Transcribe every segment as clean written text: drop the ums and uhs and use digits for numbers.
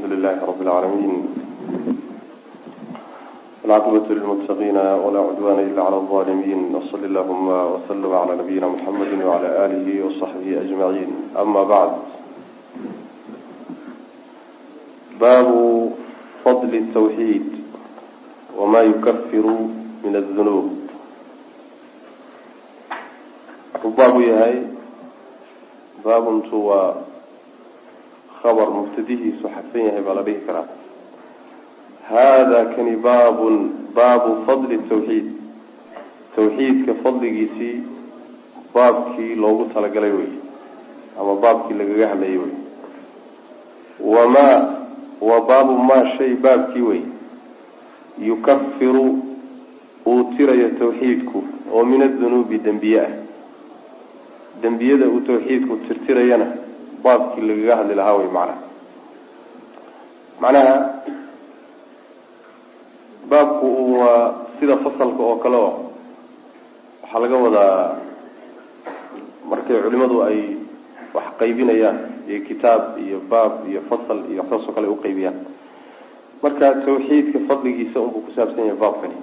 الحمد لله رب العالمين، والعاقبة للمتقين ولا عدوان إلا على الظالمين، وصلى اللهم وسلم على نبينا محمد وعلى آله وصحبه أجمعين. أما بعد، باب فضل التوحيد وما يكفر من الذنوب. باب يهي باب سوى خبر مبتدئ صحفيه بلده كرام. هذا كان باب فضل التوحيد، توحيد كفضل جيسي باب كي لوغو تلقليوي اما باب كي لغا هليوي. وباب ما شيء باب كيوي يكفر اوتري توحيدك ومن الذنوب دنبية توحيدك ترترينا باب كي لغا هليوي معناها baabku waa sida fasalka oo kale waxa laga wadaa markay culimadu ay wax qaybinayaan ee kitaab iyo baab iyo fasal iyo xusoo kale u qaybiyaan. marka tawxiidka fadligiisa uu ku saabsan yahay baabkani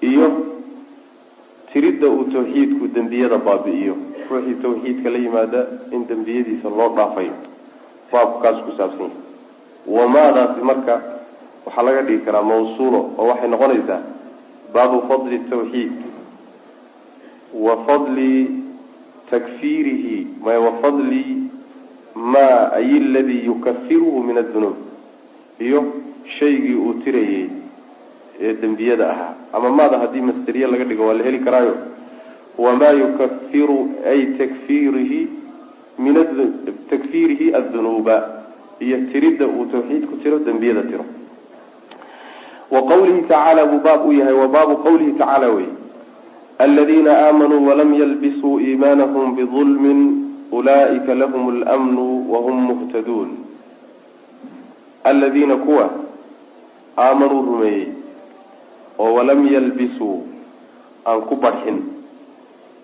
iyo tirida uu tawxiidku dambiyada baabi'iyo, ruuxii tawxiidka la yimaada in dambiyadiisa loo dhaafayo baabkaas ku saabsan yahay. wamaadaas marka waxaa laga dhigi karaa mawsuulo oo waxay noqonaysaa baabu fadli tawxiid wa fadli takfiirihi wa fadli ma ay alladhi yukaffiruhu min adh-dhunub, iyo shaygii uu tirayay ee dambiyada ahaa. ama maada haddii masdariya laga dhigo waa la heli karaayo wama yukaffiru ay takfiirihi adh-dhunuba, iyo tirida uu tawxiidku tiro dambiyada tiro. وقوله تعالى باب يهي وباب قوله تعالى الذين آمنوا ولم يلبسوا إيمانهم بظلم أولئك لهم الأمن وهم مهتدون. الذين كوا آمنوا رمي ولم يلبسوا عن كبرهم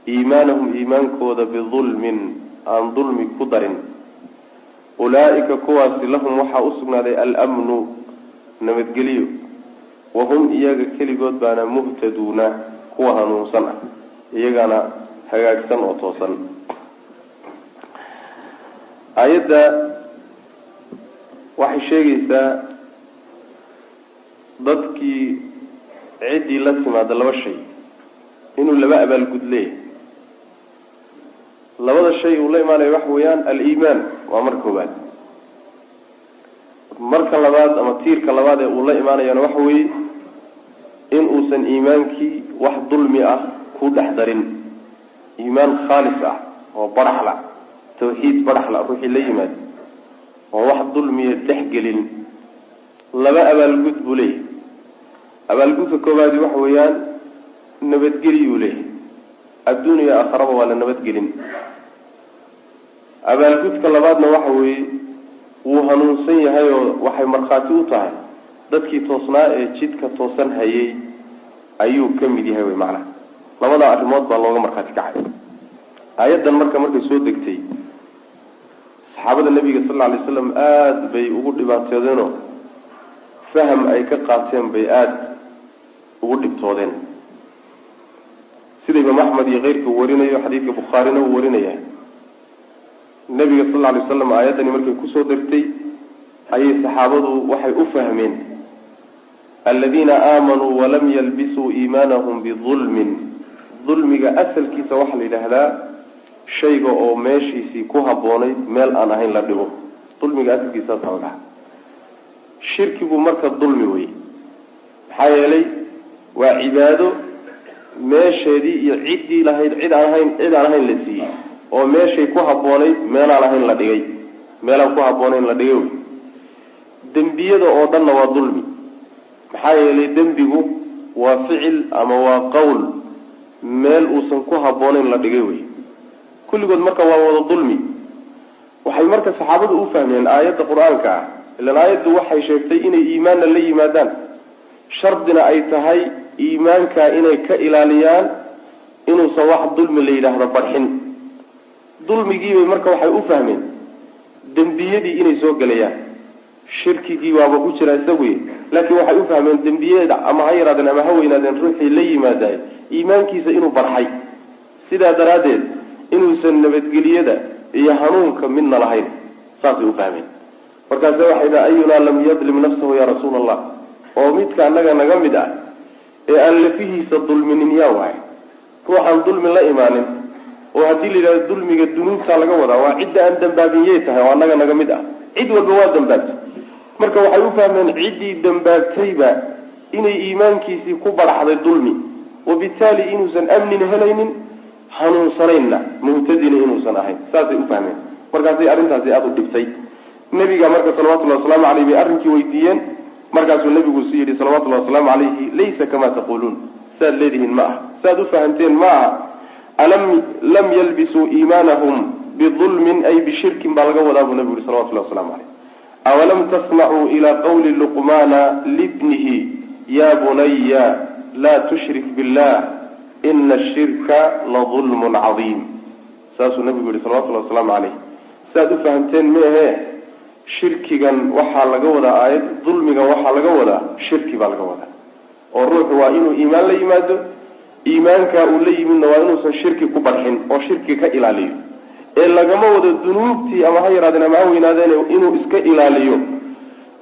إيمانهم إيمان كود بظلم عن ظلم كدر أولئك كوا لهم وحا أسقنا الأمن نمتقليو وهم إياك كليقود بانا مهتدون كوها نوصنا إياقنا هقاكسن وطوصن. آيات waxay sheegaysaa dadkii cidii la timaada laba shay inuu laba abaalgud leeyahay. labada shay uu la imaanayo wax weeyaan al-iimaan waa marka koobaad. marka labaad ama tiirka labaad ee uu la imaanayana waxa weeye in uusan iimaankii wax dulmi ah ku dhex darin, iimaan khaalis ah oo baraxla, tawxiid baraxla ruuxii la yimaado oo wax dulmiya dhex gelin. laba abaalgud buu leeyahay. abaalgudka koobaadi waxa weeyaan nabadgeliyuu leeyahay, adduun iyo aakhiraba waa la nabadgelin. abaalgudka labaadna waxa weeye wuu hanuunsan yahay oo waxay markhaati u tahay dadkii toosnaa ee jidka toosan hayay ayuu ka mid yahay macnaha. labada arrimood baa looga markhaati kacay. aayadan markay soo degtay saxaabada nabiga sallallahu alayhi wasallam aad bay ugu dhibaatoodeen, faham ay ka qaateen bay aad ugu dhibtoodeen. sida Imaam Ahmad iyo qeyrkii warinayo xadiidka Bukhaarina uu warinaya, nabiga sallallahu alayhi wasallam aayadani markay ku soo degtay ayay saxaabadu waxay u fahmeen alladina aamanuu walam yalbisuu iimaanahum bidulmin. dulmiga asalkiisa waxaa la yidhaahdaa shayga oo meeshiisii ku haboonay meel aan ahayn la dhigo. dulmiga asalkiisa sawaga shirkigu marka dulmi wey, maxaa yeelay waa cibaado meesheedii iyo ciddii lahayd cid aan ahayn la siiyey oo meeshay ku haboonay meel aan ahayn la dhigay, meelaan ku habboonayn la dhigay wey. dembiyada oo dhanna waa dulmi, maxaa yeelay dembigu waa ficil ama waa qowl meel uusan ku habboonayn la dhigay wey. kulligood marka waa wada dulmi. waxay marka saxaabadu u fahmeen aayadda qur-aanka ah, ilaan aayaddu waxay sheegtay inay iimaanna la yimaadaan, shardina ay tahay iimaanka inay ka ilaaliyaan inuusan wax dulmi la yidhaahdo barxin. dulmigiibay marka waxay u fahmeen dembiyadii inay soo gelayaan shirkigii waaba ku jira isagu laakiin waxay u fahmeen dambiyada ama ha yaraadeen ama ha weynaadeen ruuxii la yimaaday iimaankiisa inuu barxay sidaa daraadeed inuusan nabadgeliyada iyo hanuunka midna lahayn saasay u fahmeen markaas waxay dhahay ayuna lam yadlim nafsahu ya rasuul allah oo midka anaga naga mid ah ee aan lafihiisa dulminin yaa waay ruuxan dulmi la imaanin oo haddii la yidhahdo dulmiga dunuubta laga wadaa waa cidda aan dambaabiyey tahay oo annaga naga mid ah cid walba waa dambaabtay marka waxay u fahmeen ciddii dambaabtayba inay iimaankiisii ku baraxday dulmi wabitaali inuusan amnina helaynin hanuunsanayna muhtadina inuusan ahayn saasay u fahmeen markaasay arrintaasi aada u dhibtay nebiga marka salawatullahi wasalaamu caleyh bay arrinkii weydiiyeen markaasuu nebigu su yidhi salawatullahi wasalaamu calayhi laysa kamaa taquluun saad leedihiin ma aha saad u fahamteen ma aha lam yalbisuu iimaanahum bidulmin ay bishirkin baa laga wadaa buu nebigu yihi salawatullahi waslamu caleyh awalam tasmacuu ilaa qawli luqmaana libnihi ya bunaya laa tushrik billah ina ashirka ladulmun cadiim saasuu nebigu yihi salawatullahi wasalaamu caleyh saad u fahamteen meehe shirkigan waxaa laga wadaa aayad dulmigan waxaa laga wadaa shirki baa laga wadaa oo ruuxu waa inuu iimaan la yimaado iimaankaa uu la yimidna waa inuusan shirki ku barxin oo shirki ka ilaaliyo ee lagama wado dunuubtii ama ha yaraadeen ama ha weynaadeen inuu iska ilaaliyo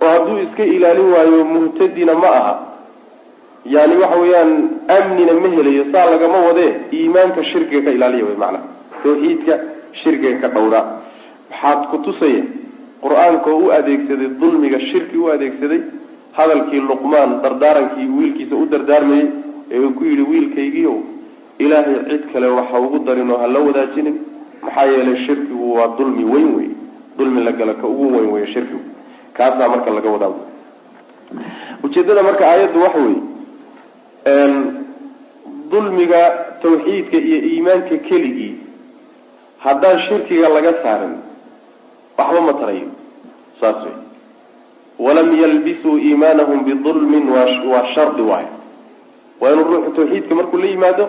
oo hadduu iska ilaalin waayo muhtadina ma aha yani waxa weeyaan amnina ma helayo saa lagama wadee iimaanka shirkiga ka ilaaliya wey macnaha tawxiidka shirkiga ka dhowra waxaad ku tusaya qur-aanka oo u adeegsaday dulmiga shirki u adeegsaday hadalkii luqmaan dardaarankii wiilkiisa u dardaarmayey ee uu ku yidhi wiilkaygiiow ilaahay cid kale waxa ugu darin oo hala wadaajinin maxaa yeelay shirkigu waa dulmi weyn wey dulmi la gala ka ugu weyn wey shirkigu kaasaa marka laga wadaa ujeedada marka aayaddu waxa wey dulmiga tawxiidka iyo iimaanka keligii haddaan shirkiga laga saarin waxba ma tarayo saas wey walam yalbisuu iimaanahum bidulmin waa shardi waayo waa inuu ruuxu tawxiidka markuu la yimaado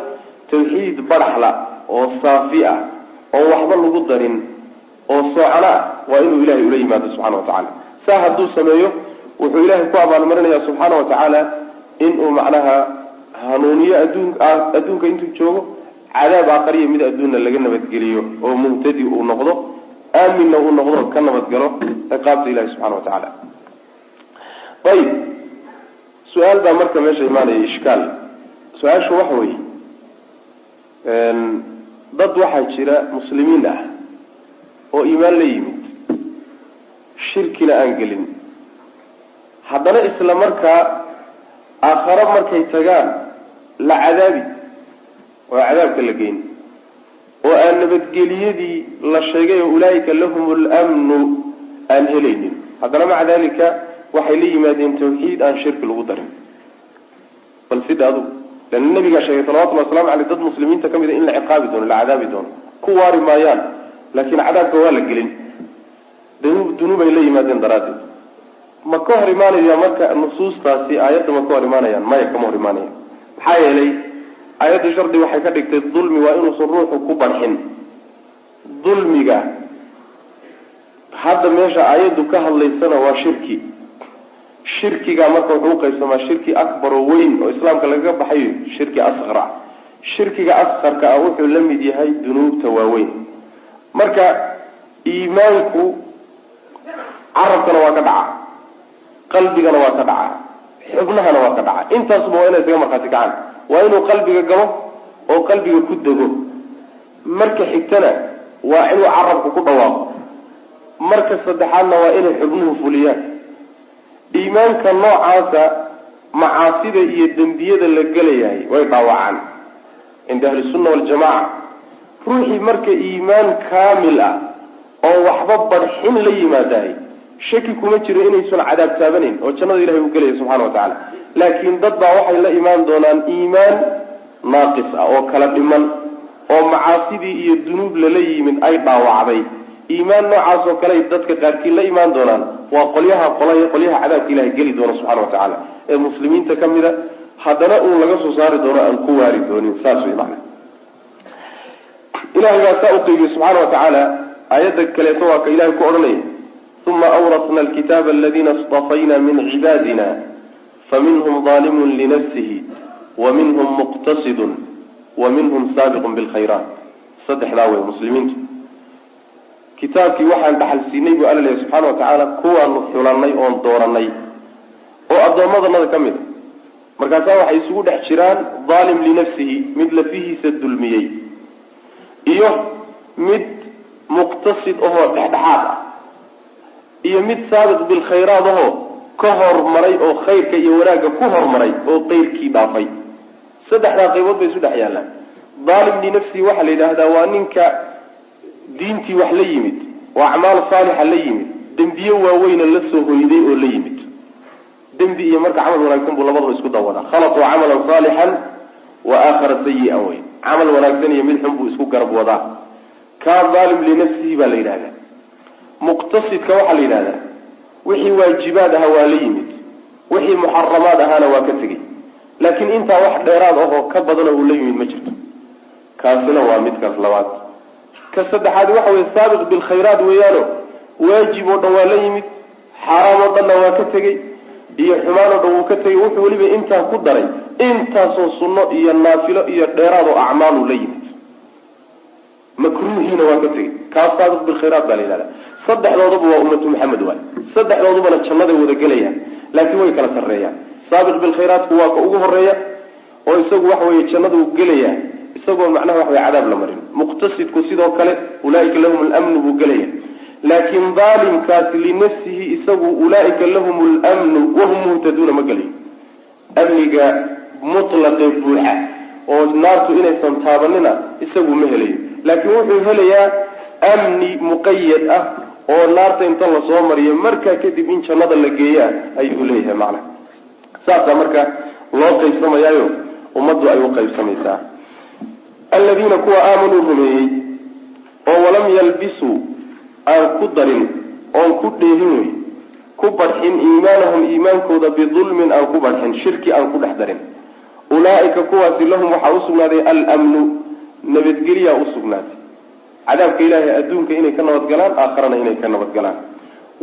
tawxiid baraxla oo saafi ah oo waxba lagu darin oo soocana ah waa inuu ilahay ula yimaado subxana watacaala saa hadduu sameeyo wuxuu ilaahay ku abaalmarinaya subxaana watacaala inuu macnaha hanuuniyo adduunka intuu joogo cadaab aakhariya mid adduunna laga nabadgeliyo oo muhtadi uu noqdo aaminna uu noqdo ka nabadgalo ciqaabta ilahi subxana watacaala ayib su-aal baa marka meesha imaanaya ishkaal su-aashu waxa weeye dad waxaa jira muslimiin ah oo iimaan la yimid shirkina aan gelin haddana isla markaa aakhare markay tagaan la cadaabi oo cadaabka la geyn oo aan nabadgeliyadii la sheegay oo ulaaika lahum lmnu aan helaynin haddana maca dalika waxay la yimaadeen tawxiid aan shirki lagu darin bal sida adugu lan nabigaa sheegay salawatullahi waslamu aleyh dad muslimiinta kamid a in la ciqaabi doono la cadaabi doono ku waari maayaan laakiin cadaabka waa la gelin dunuubay la yimaadeen daraaddeed ma ka hor imaanaya marka nusuustaasi aayadda ma ka hor imaanayaan maya kama hor imaanayaan maxaa yeelay aayadda shardi waxay ka dhigtay dulmi waa inuusan ruuxu ku barxin dulmiga hadda meesha aayaddu ka hadlaysana waa shirkiga marka wuxuu uqaybsamaa shirki akbar oo weyn oo islaamka lagaga baxayo shirki asqar ah shirkiga asqarka ah wuxuu la mid yahay dunuubta waaweyn marka iimaanku carabkana waa ka dhaca qalbigana waa ka dhaca xubnahana waa ka dhaca intaasba waa inay isaga markhaati kacaan waa inuu qalbiga galo oo qalbiga ku dego marka xigtana waa inuu carabku ku dhawaaqo marka saddexaadna waa inay xubnuhu fuliyaan iimaanka noocaasa macaasida iyo dembiyada la gelayahay way dhaawacaan cinda ahlisunna waljamaca ruuxii marka iimaan kaamil ah oo waxba barxin la yimaadahay shaki kuma jiro inaysan cadaab taabanayn oo jannada ilahay u gelaya subxana watacaala laakiin dad baa waxay la imaan doonaan iimaan naaqis ah oo kala dhiman oo macaasidii iyo dunuub lala yimid ay dhaawacday iimaan noocaas oo kale dadka qaarkii la imaan doonaan waa qolyaha cadaabka ilahay geli doona subxana watacaala ee muslimiinta kamida haddana uun laga soo saari doono aan ku waari doonin saas way macna ilahay baa saa uqeybiye subxaana watacaala aayadda kaleeto waa ka ilahay ku odhanaya ثم أورثنا الكتاب الذين اصطفينا من عبادنا فمنهم ظالم لنفسه ومنهم مقتصد ومنهم سابق بالخيرات صدح داوي المسلمين كتابك وحان بحل سيني بقال الله سبحانه وتعالى كوا نحولاني أون دوراني وأبدو ماذا كمل مركزا waxay isugu dhex jiraan ظالم لنفسه mid lafihiisa dulmiyay iyo mid muqtasid oo dhexdhexaad ah iyo mid saabiq bil khayraad oo ka hormaray oo khayrka iyo wanaaga ku hormaray oo qeyrkii dhaafay saddexda qaybood bay isu dhex yaalaan ظالم لنفسه waxa la yiraahdaa waa ninka diintii wax la yimid oo acmaal saalix la yimid dambiyo waaweyn la soo hooyday oo la yimid dambi iyo marka amal wanaagsan buu labadaba isku dawada khalaqu amalan salihan wa akhar sayyi'an way amal wanaagsan iyo mid xun buu isku garab wadaa ka zalim li nafsihi baa la yiraahdaa muqtasidka waxa la yiraahdaa wixii waajibaad ah waa la yimid wixii muharramaad ahana waa ka tagay laakiin inta wax dheeraad ah oo ka badan oo la yimid ma jirto kaasina waa mid ka labaad ka saddexaad waxa way saabiq bil khayraat weeyano waajib oo dhan waa la yimid xaraam oo dhan waa ka tagay iyo xumaan oo dhan uu ka tagay wuxuu waliba inta ku daray intaasoo sunno iyo naafilo iyo dheeraad oo acmaal la yimid makruuhiina waa ka tagay kaas saabiq bil khayraat baa leeyahay saddexdooduba waa ummatu maxamed waay saddexdooduba jannada wada galayaan laakiin way kala sareeyaan saabiq bil khayraat waa ka ugu horeeya oo isagu wax weeye jannada uu galaya isagoo macnaha wax way cadaab la marin muqtasidku sidoo kale ulaa'ika lahum al-amn buu galaya laakiin zalimkaas li nafsihi isagu ulaa'ika lahum al-amn wa hum muhtadun ma galay amniga mutlaq buuxa oo naartu inaysan taabanina isagu ma helayo laakiin wuxuu helayaa amni muqayyad ah oo naarta inta la soo mariyo marka kadib in jannada la geeyaa ayuu leeyahay macna saasa marka loo qaybsamayaayo umadu ay u qaybsamaysaa alladina kuwa aamanu rumeeyay oo walam yalbisu aan ku darin oon ku dheehin wey ku barxin iimaanahum iimaankooda bidulmin aan ku barxin shirki aan ku dhex darin ulaa'ika kuwaasi lahum waxaa usugnaaday al-amnu nabadgelya usugnaaday cadaabka ilaahay adduunka inay ka nabadgalaan aakharana inay ka nabadgalaan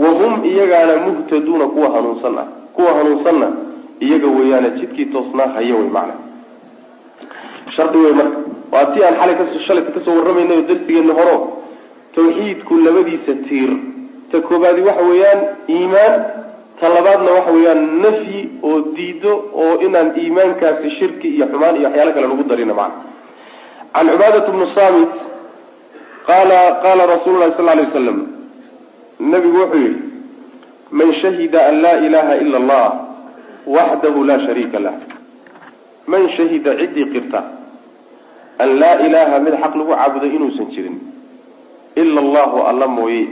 wahum iyagaana muhtaduuna kuwa hanuunsanna iyaga weeyaana jidkii toosnaa haya wey macna shardi wey marka waa tii aan shalay kasoo warramaynayo darsigeena horo tawxiidku labadiisa tiir ta koobaadi waxa weeyaan iimaan ta labaadna waxa weeyaan nafyi oo diido oo inaan iimaankaasi shirki iyo xumaan iyo waxyaalo kale lagu darina macna can cubaadat bnu saamit qaala rasuulu llahi sal alay wasalam nabigu wuxuu yihi man shahida an laa ilaha ila allah waxdahu laa shariika lah man shahida ciddii qirta an laa ilaaha mid xaq lagu caabudo inuusan jirin ila allahu alla mooye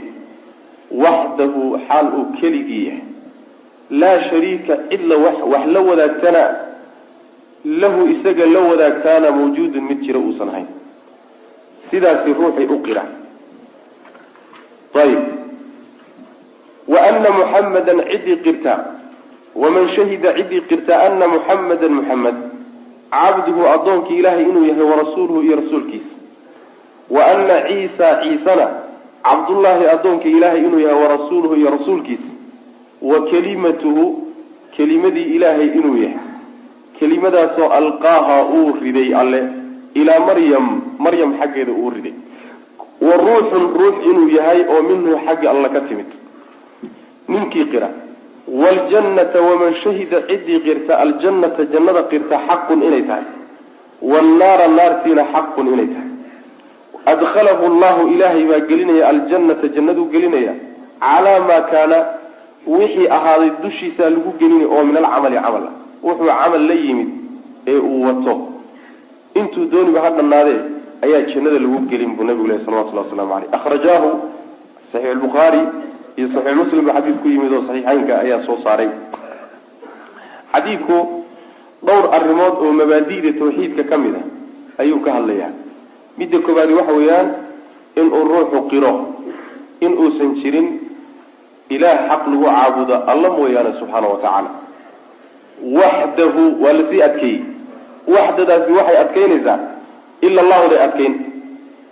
waxdahu xaal uu keligii yahay laa shariika cidla wax la wadaagtana lahu isaga la wadaagtaana mawjuudun mid jira uusan ahayn sidaasi ruuxay u qira ayib wa ana muxamadan ciddii qirta waman shahida ciddii qirta ana muxamadan muxamed cabduhu addoonkii ilaahay inuu yahay warasuuluhu iyo rasuulkiisa wa ana ciisa ciisana cabdullaahi addoonkii ilaahay inuu yahay warasuuluhu iyo rasuulkiisa wa kelimatuhu kelimadii ilaahay inuu yahay kelimadaasoo alqaaha uu riday alle ilaa maryam xaggeeda uu riday wa ruuxun ruux inuu yahay oo minhu xagga alla ka timid ninkii qira waljannata waman shahida ciddii qirta aljannata jannada qirta xaqun inay tahay wannaara naartiina xaqun inay tahay adkhalahu allahu ilaahay baa gelinaya aljannata jannaduu gelinaya calaa maa kaana wixii ahaaday dushiisa lagu gelinay oo min alcamali camal ah wuxuu camal la yimid ee uu wato intuu dooniba ha dhannaadee ayaa jannada lagu gelin buu nabigu lehy salawatullahi wasalaamu caleyh akhrajaahu saxiix albukhaari iyo saxiix muslim ba xadiid ku yimid oo saxiixaynka ayaa soo saaray xadiidku dhowr arrimood oo mabaadi'da tawxiidka ka mid ah ayuu ka hadlayaa midda koobaadi waxa weeyaan inuu ruuxu qiro in uusan jirin ilaah xaq lagu caabudo alla mooyaane subxaana wa tacaala waxdahu waa lasii adkeeyey waxdadaasi waxay adkeynaysaa ila allahu day adkeyn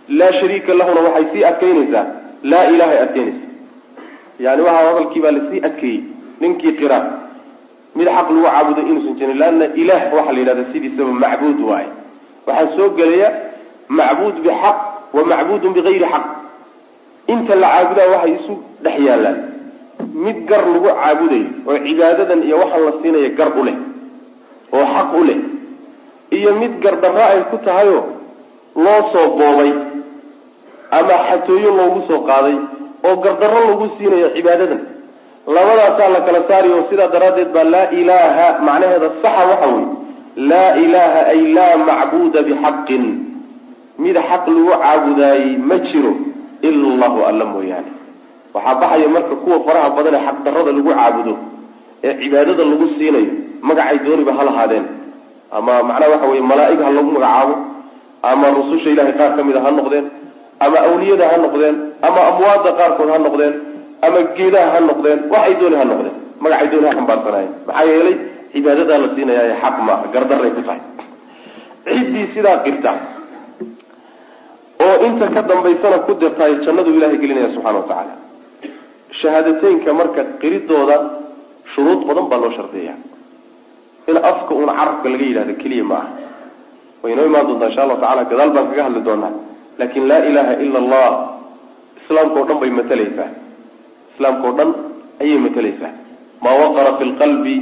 laa shariika lahuna waxay sii adkeynaysaa laa ilahay adkeynaysa yani waxa hadalkii baa lasii adkeeyey ninkii qira mid xaq lagu caabudo inuusan jirin laanna ilaah waxa la yidhahda sidiisaba macbuud waaye waxaa soo gelaya macbuud bixaq wa macbuudun bigayri xaq inta la caabudaa waxay isu dhex yaalaan mid gar lagu caabudayo oo cibaadadan iyo waxaan la siinaya gar u leh oo xaq u leh iyo mid gardarra ay ku tahayoo loo soo boobay ama xatooyo loogu soo qaaday oo gardarro lagu siinayo cibaadadan labadaasaa la kala saariyo sidaa daraaddeed baa laa ilaaha macnaheeda saxa waxa weye laa ilaaha ay laa macbuuda bixaqin mid xaq lagu caabudaayey ma jiro ila allahu alla mooyaane waxaa baxaya marka kuwa faraha badan ee xaqdarrada lagu caabudo ee cibaadada lagu siinayo magacay dooniba ha lahaadeen ama macnaha waxa weye malaa'ig ha lagu magacaabo ama rususha ilahay qaar ka mid a ha noqdeen ama awliyada ha noqdeen ama amwaadda qaarkood ha noqdeen ama geedaha ha noqdeen waxay dooni ha noqdeen magacay dooni ha xambaarsanaayen maxaa yeelay cibaadadaa la siinayaa xaq maaha gardaray ku tahay ciddii sidaa qirta oo inta ka dambaysana ku dirtaay jannadu ilahay gelinaya subxana watacaala shahaadateynka marka qiridooda shuruud badan baa loo shardiyaa in afka uun carabka laga yidhahdo keliya ma aha way inoo imaan doontaa insha allahu tacala gadaal baan kaga hadli doonaa laakin laa ilaha ila allah islaamka o dhan bay matalaysaa islaamka o dhan ayay matalaysaa maa waqara fi lqalbi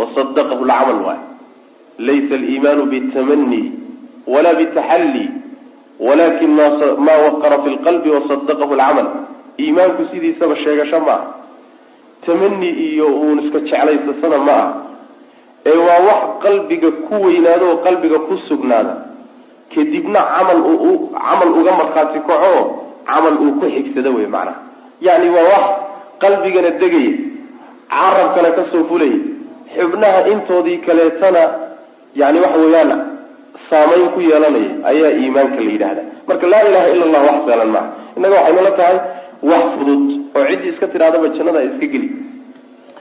wasadaqahu lcamal waay laysa aliimaanu bitamani wala bitaxalli walakin ma waqara fi lqalbi wasadaqahu lcamal iimaanku sidiisaba sheegasho ma aha tamani iyo uun iska jeclaysasana ma aha ee waa wax qalbiga ku weynaado oo qalbiga ku sugnaada kadibna camal uga markhaati kaco camal uu ku xigsado wey macnaha yani waa wax qalbigana degaya carabkana kasoo fulaya xubnaha intoodii kaleetana yani waxa weeyaan saamayn ku yeelanaya ayaa iimaanka la yidhaahda marka laa ilaha ila allah wax saalan maaha innaga waxaynala tahay wax fudud oo ciddii iska tidhahdaba jannada iska geli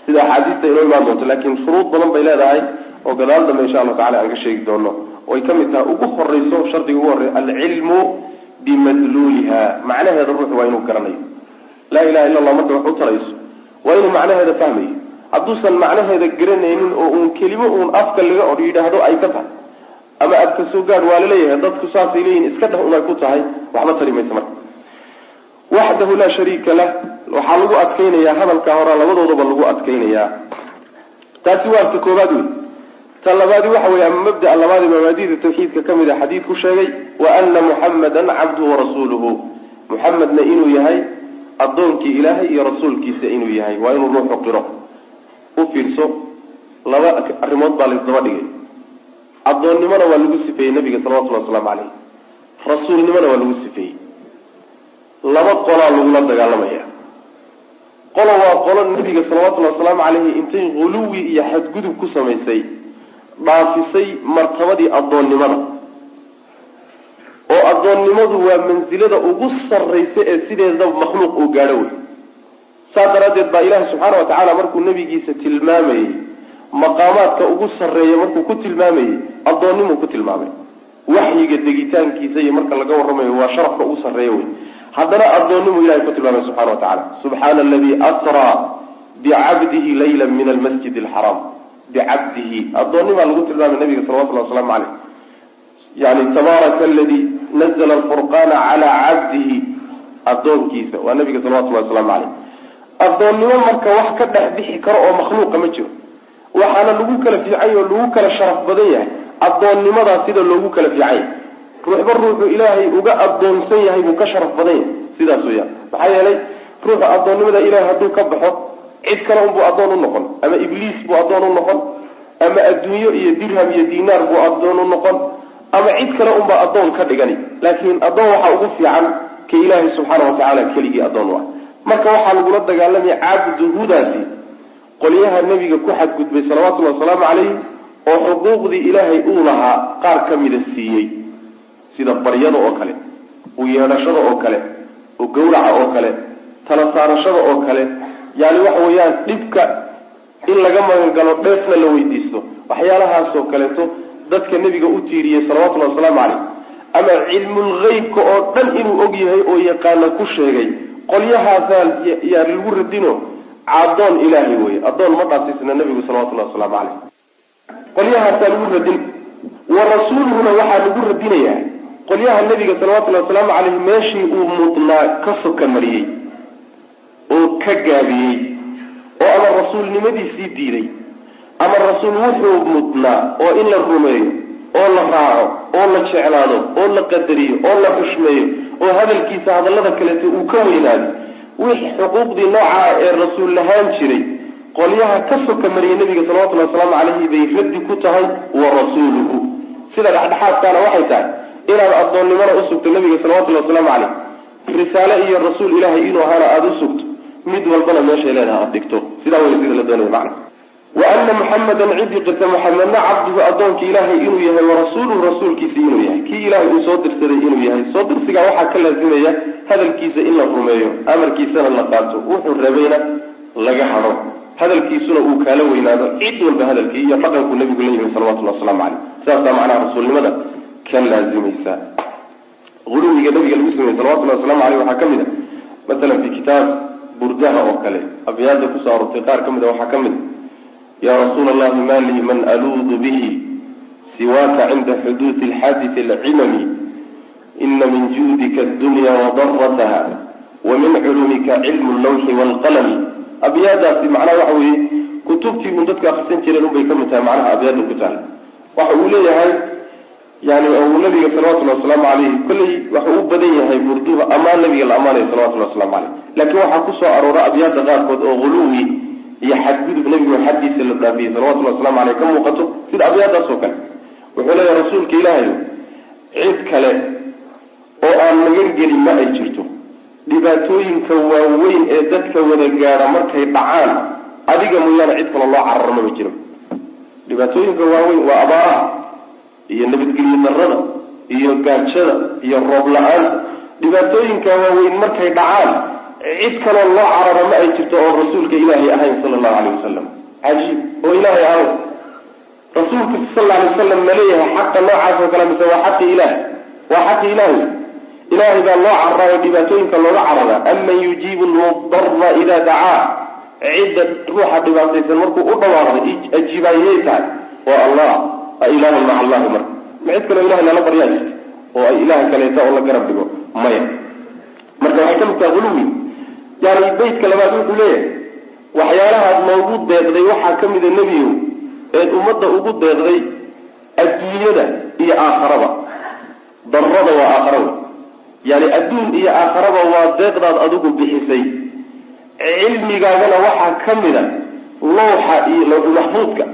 sida axaadiista inoo imaan doonto laakin shuruud badan bay leedahay oo gadaal dambe insha allahu tacala aan ka sheegi doono oy ka mid tahay ugu horeyso shardiga ugu horreya alcilmu bimadluuliha macnaheeda ruuxu waa inuu garanayo laa ilaha illa allah marka wax u tarayso waa inuu macnaheeda fahmayo hadduusan macnaheeda garanaynin oo uun kelimo uun afka laga or yidhaahdo ay ka tahay ama abka soo gaadh waa laleeyahay dadku saasay leeyihin iska dheh unay ku tahay waxba tari maysa marka waxdahu laa shariika lah waxaa lagu adkeynayaa hadalkaa horaa labadoodaba lagu adkeynayaa taasi waa ta koobaad wey ta labaadi waxa weya mabdaa labaadi mabaadida tawxiidka ka mid a xadiidku sheegay wa ana muxamadan cabduhu warasuuluhu muxamedna inuu yahay addoonkii ilaahay iyo rasuulkiisa inuu yahay waa inuu ruuxu qiro u fiirso laba arrimood baa laisdaba dhigay addoonnimona waa lagu sifeeyey nabiga salawatullahi wasalaamu caleyh rasuulnimona waa lagu sifeeyey laba qolaa lagula dagaalamaya qolo waa qolo nabiga salawatullahi wasalaamu caleyhi intay huluwi iyo xadgudub ku samaysay dhaafisay martabadii addoonnimada oo addoonnimadu waa mansilada ugu sarraysa ee sideedaba makhluuq uu gaadho wey saas daraaddeed baa ilaahi subxaana watacaala markuu nabigiisa tilmaamayey maqaamaadka ugu sarreeya markuu ku tilmaamayey addoonnimuu ku tilmaamay waxyiga degitaankiisa iyo marka laga warramayo waa sharafka ugu sarreeya wey haddana addoonnimuu ilahay ku tilmaamay subxana wa tacala subxaana aladii asraa bicabdihi layla min almasjid alxaraam bicabdihi addoonnimaa lagu tilmaamay nabiga salawatullahi wasalaamu caleyh yani tabaaraka aladi nazla alfurqaana calaa cabdihi addoonkiisa waa nabiga salawatullahi wasalaamu caleyh addoonnimo marka wax ka dhex bixi karo oo makhluuqa ma jiro waxaana lagu kala fiicany oo lagu kala sharaf badan yahay addoonnimadaa sida loogu kala fiicanya ruuxba ruuxu ilaahay uga addoonsan yahay buu ka sharaf badan yahay sidaas weyaan maxaa yeelay ruuxa addoonnimada ilahay hadduu ka baxo cid kale unbuu addoon u noqon ama ibliis buu addoon u noqon ama adduunyo iyo dirham iyo dinaar buu addoon u noqon ama cid kale unbaa addoon ka dhigani laakiin addoon waxaa ugu fiican ka ilaahay subxaana watacaala keligii addoon u ah marka waxaa lagula dagaalamaya cabduhudaasi qolyaha nebiga ku xadgudbay salawatullahi wasalaamu calayh oo xuquuqdii ilaahay uu lahaa qaar ka mida siiyey sida baryada oo kale u yeedhashada oo kale u gawraca oo kale tala saarashada oo kale yani waxa weeyaan dhibka in laga magangalo dheefna la weydiisto waxyaalahaasoo kaleeto dadka nebiga u tiiriyey salawatullahi wasalaamu calayh ama cilmulgeybka oo dhan inuu og yahay oo yaqaana ku sheegay qolyahaasa yaa lagu radino adoon ilaahay way adoon ma dhaafisna nabiga sallallahu alayhi wasallam qolyahaasa lagu radin wa rasuuluhuna waxa lagu radinayaa qolyaha nabiga sallallahu alayhi wasallam alayhi meeshii uu mudnaa ka soka mariyay oo ka gaabiyay oo ama rasuulnimadiisii diiday ama rasuul wuxuu mudnaa oo in la rumeeyo oo la raaco oo la jeclaado oo la qadariyo oo la xushmeeyo oo hadalkiisa hadallada kale uu ka weynaado wixii xuquuqdii nooca ee rasuul lahaan jiray qolyaha ka soka mariyay nabiga sallallahu alayhi wasallam alayhi bay raddi ku tahay wa rasuuluhu sida dhaxdhaxaadkana waxay tahay inaad adoonnimada u sugto nabiga sallallahu alayhi wasallam alayhi risaale iyo rasuul ilaahay inuu ahaana aad u sugto mid walbana meesha leedahay aad dhigto sida way sida la doonayo macna wa anna muhammadan cidi qita muhammadna abduhu adoonki ilaahay inuu yahay wa rasuuluhu rasuulkiisa inuu yahay ki ilaahay uu soo dirsaday inuu yahay soo dirsiga waxa ka laazimaya hadalkiisa in la rumeeyo amarkiisana la qaato wuxuu rabayna laga hado hadalkiisuna uu kala weynaado cid walba hadalkii iyo dhaqanku nabigu leeyahay sallallahu alayhi wasallam saasa macna rasuulnimada kan laazimaysa qulubiga nabiga lagu sameeyay sallallahu alayhi wasallam waxa kamida مثلا في كتاب بردها وكله أبيات كسر ارتقار كم ده وحكمه يا رسول الله ما لي من ألوذ به سواك عند حدوث الحادث العلمي إن من جودك الدنيا وضرتها ومن علومك علم اللوح والقلم أبيات في معنى وحوي كتبتي من ذلك أحسنت لنبي كم معناها أبيات الكتاب وحولي هاي يعني النبي صلى الله عليه وسلم عليه كل وحوب بديه هاي بردوها أمان نبي الأمان صلى الله عليه وسلم عليه لكن وحكسوا أرورا أبيات غاركود أو غلوي يحدد بنبي محدث النبي صلى الله عليه وسلم عليه كم وقته سيد أبيات أسوكا وحول يا رسولك إلهي عيد كلام أو أن ينجل ما أجرته لباتوين كواوين إذاتك ودقار مركي بعان أديك ميانا عيد فالله الله عرم بجرم لباتوين كواوين وأبارا هي النبي تقول لنا الرضا هي القادشة هي الرب لعان لباتوين كواوين مركي بعان عيد كان الله عرم ما أجرته أو رسولك إلهي أهين صلى الله عليه وسلم عجيب وإلهي عرم رسولك صلى الله عليه وسلم مليه حتى الله عز وجل سوى حق إله وحق إلهي إلهي ذا الله عرى دباتوين كالله عرى أما يجيب المضطر إذا دعاه عدة روح دباتين المركو أطوار الجبايتان والله إله مع الله مر ما عدك إله لا نبر يجب وإله كليساء الله قرب له ميا مركو حكم كغلوي يعني بيت كلمات يقول ليه وحيالها موجود بيضي وحاكم إذا النبي أمده وجود بيضي الدنيا هي آخرة ضرر وآخرة يعني الدين هي آخرة وضيق ذات أدوك بحسي علمي قاقنا وحا كمدا لوحا لو محفوظك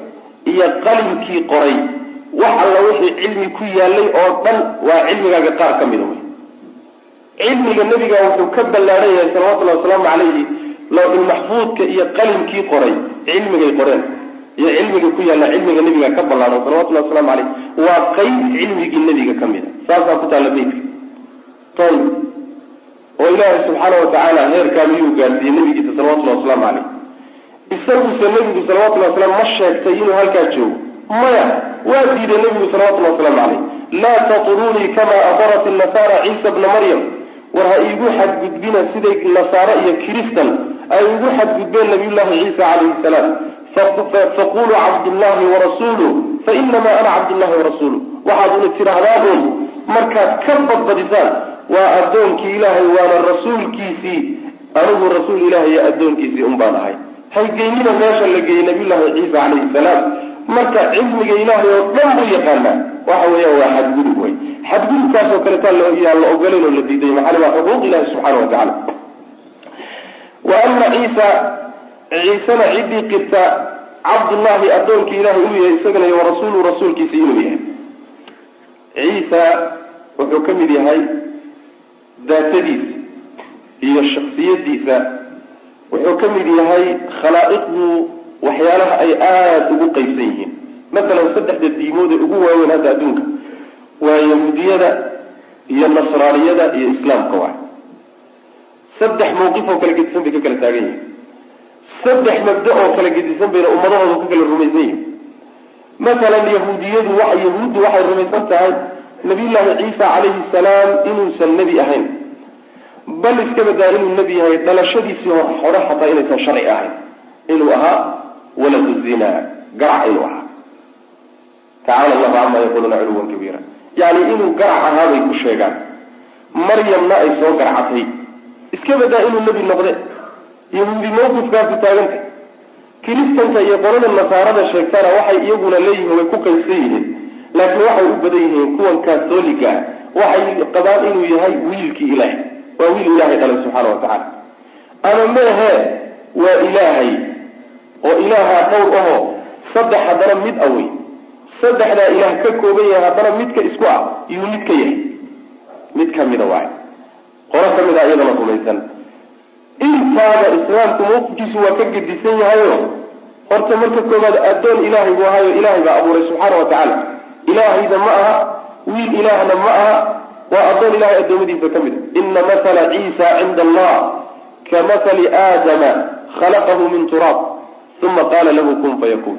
هي قلم كي قري وحا لوحي علمي كي لي أوطن وعلمي قاقا قار كمدا علمي النبي قاقا كبال عليه صلى الله عليه وسلم عليه لو المحفوظك هي قلم كي قري علمي قاقا قرين هي علمي كي لا علمي النبي قاقا كبال عليه صلى الله عليه وسلم عليه وقيد علمي النبي قاقا كمدا ساسا كتا لبيتك طيب وإله سبحانه وتعالى غير كامل قال في النبي صلى الله عليه وسلم عليه السبب النبي صلى الله عليه وسلم مشى يكتين هالكاتشو ما وادي النبي صلى الله عليه وسلم عليه لا تطروني كما أطرت النصارى عيسى بن مريم ورأيقوا حد قد بنا سيدك النصارى كريستان أيقوا حد قد بين نبي الله عيسى عليه السلام فقولوا عبد الله ورسوله فإنما أنا عبد الله ورسوله وحاضون اتراهناهم مركز كبض بديسان وأدون كي إلهي وانا الرسول كيسي أنه الرسول إلهي أدون كيسي أمبانا هاي جينينا ماشا لقي نبي الله عيسى عليه السلام مركا علم إلهي وضمه يقالنا وحوية واحد قلوه حد قلوه كاسو كالتان له إياه الله أقلين والذي دي محالي حقوق الله سبحانه وتعالى وأن عيسى عدي قبتا عبد الله أدون كي إلهي إلهي إساقنا ورسوله رسول كيسي إلهي عيسى وحكم دي هاي ذات ديس هي الشخصية ديسة وحكم دي هاي خلائقه وحيالها أي وقيسيهم مثلا سدح الديمود أقوى وين هذا أدونك ويهودية هي النصرانية هي إسلام قواعد سدح موقفه كلا جدسان بك كلا تاقين سدح مبدأه كلا جدسان بين أمضاه وكلا الرميزين مثلا يهودية يهود وحي الرميزان تعالى نبي الله عيسى عليه السلام إنه سنبي أهين bal iska badaa inuu nebi yahay dhalashadiisii hore xataa inaysan sharci ahayn, inuu ahaa waladu zinaa, garac inuu ahaa. tacaala allahu camaa yaquluuna culuwan kabiira. yani inuu garac ahaabay ku sheegaan. maryamna ay soo garcatay, iska badaa inuu nebi noqde. yahuudi mawqifkaasi taaganta. kiristanka iyo qolada nasaarada sheegtana waxay iyaguna leeyihiin way ku qaysan yihiin, laakiin waxay u badan yihiin kuwan kaatoliga waxay qabaan inuu yahay wiilkii ilaahay, waa wiil ilaahay dhalay subxaana watacaala. ama meehe waa ilaahay oo ilaaha dhowr ahoo saddex haddana mid awey, saddexdaa ilaah ka kooban yahay haddana midka isku ah iyuu mid ka yahay, mid kamida waay qolo kamid a iyadana rumaysan. intaada islaamku mawqifkiisu waa ka gedisan yahayo horta marka koobaad addoon ilaahay buu ahayo ilaahay baa abuuray subxaana watacaala. ilaahayda ma aha, wiil ilaahna ma aha, waa addoon ilahay addoommadiisa ka mid a. ina mathala ciisa cinda allah ka mathali aadama khalaqahu min turaab uma qaala lahu kun fayakun.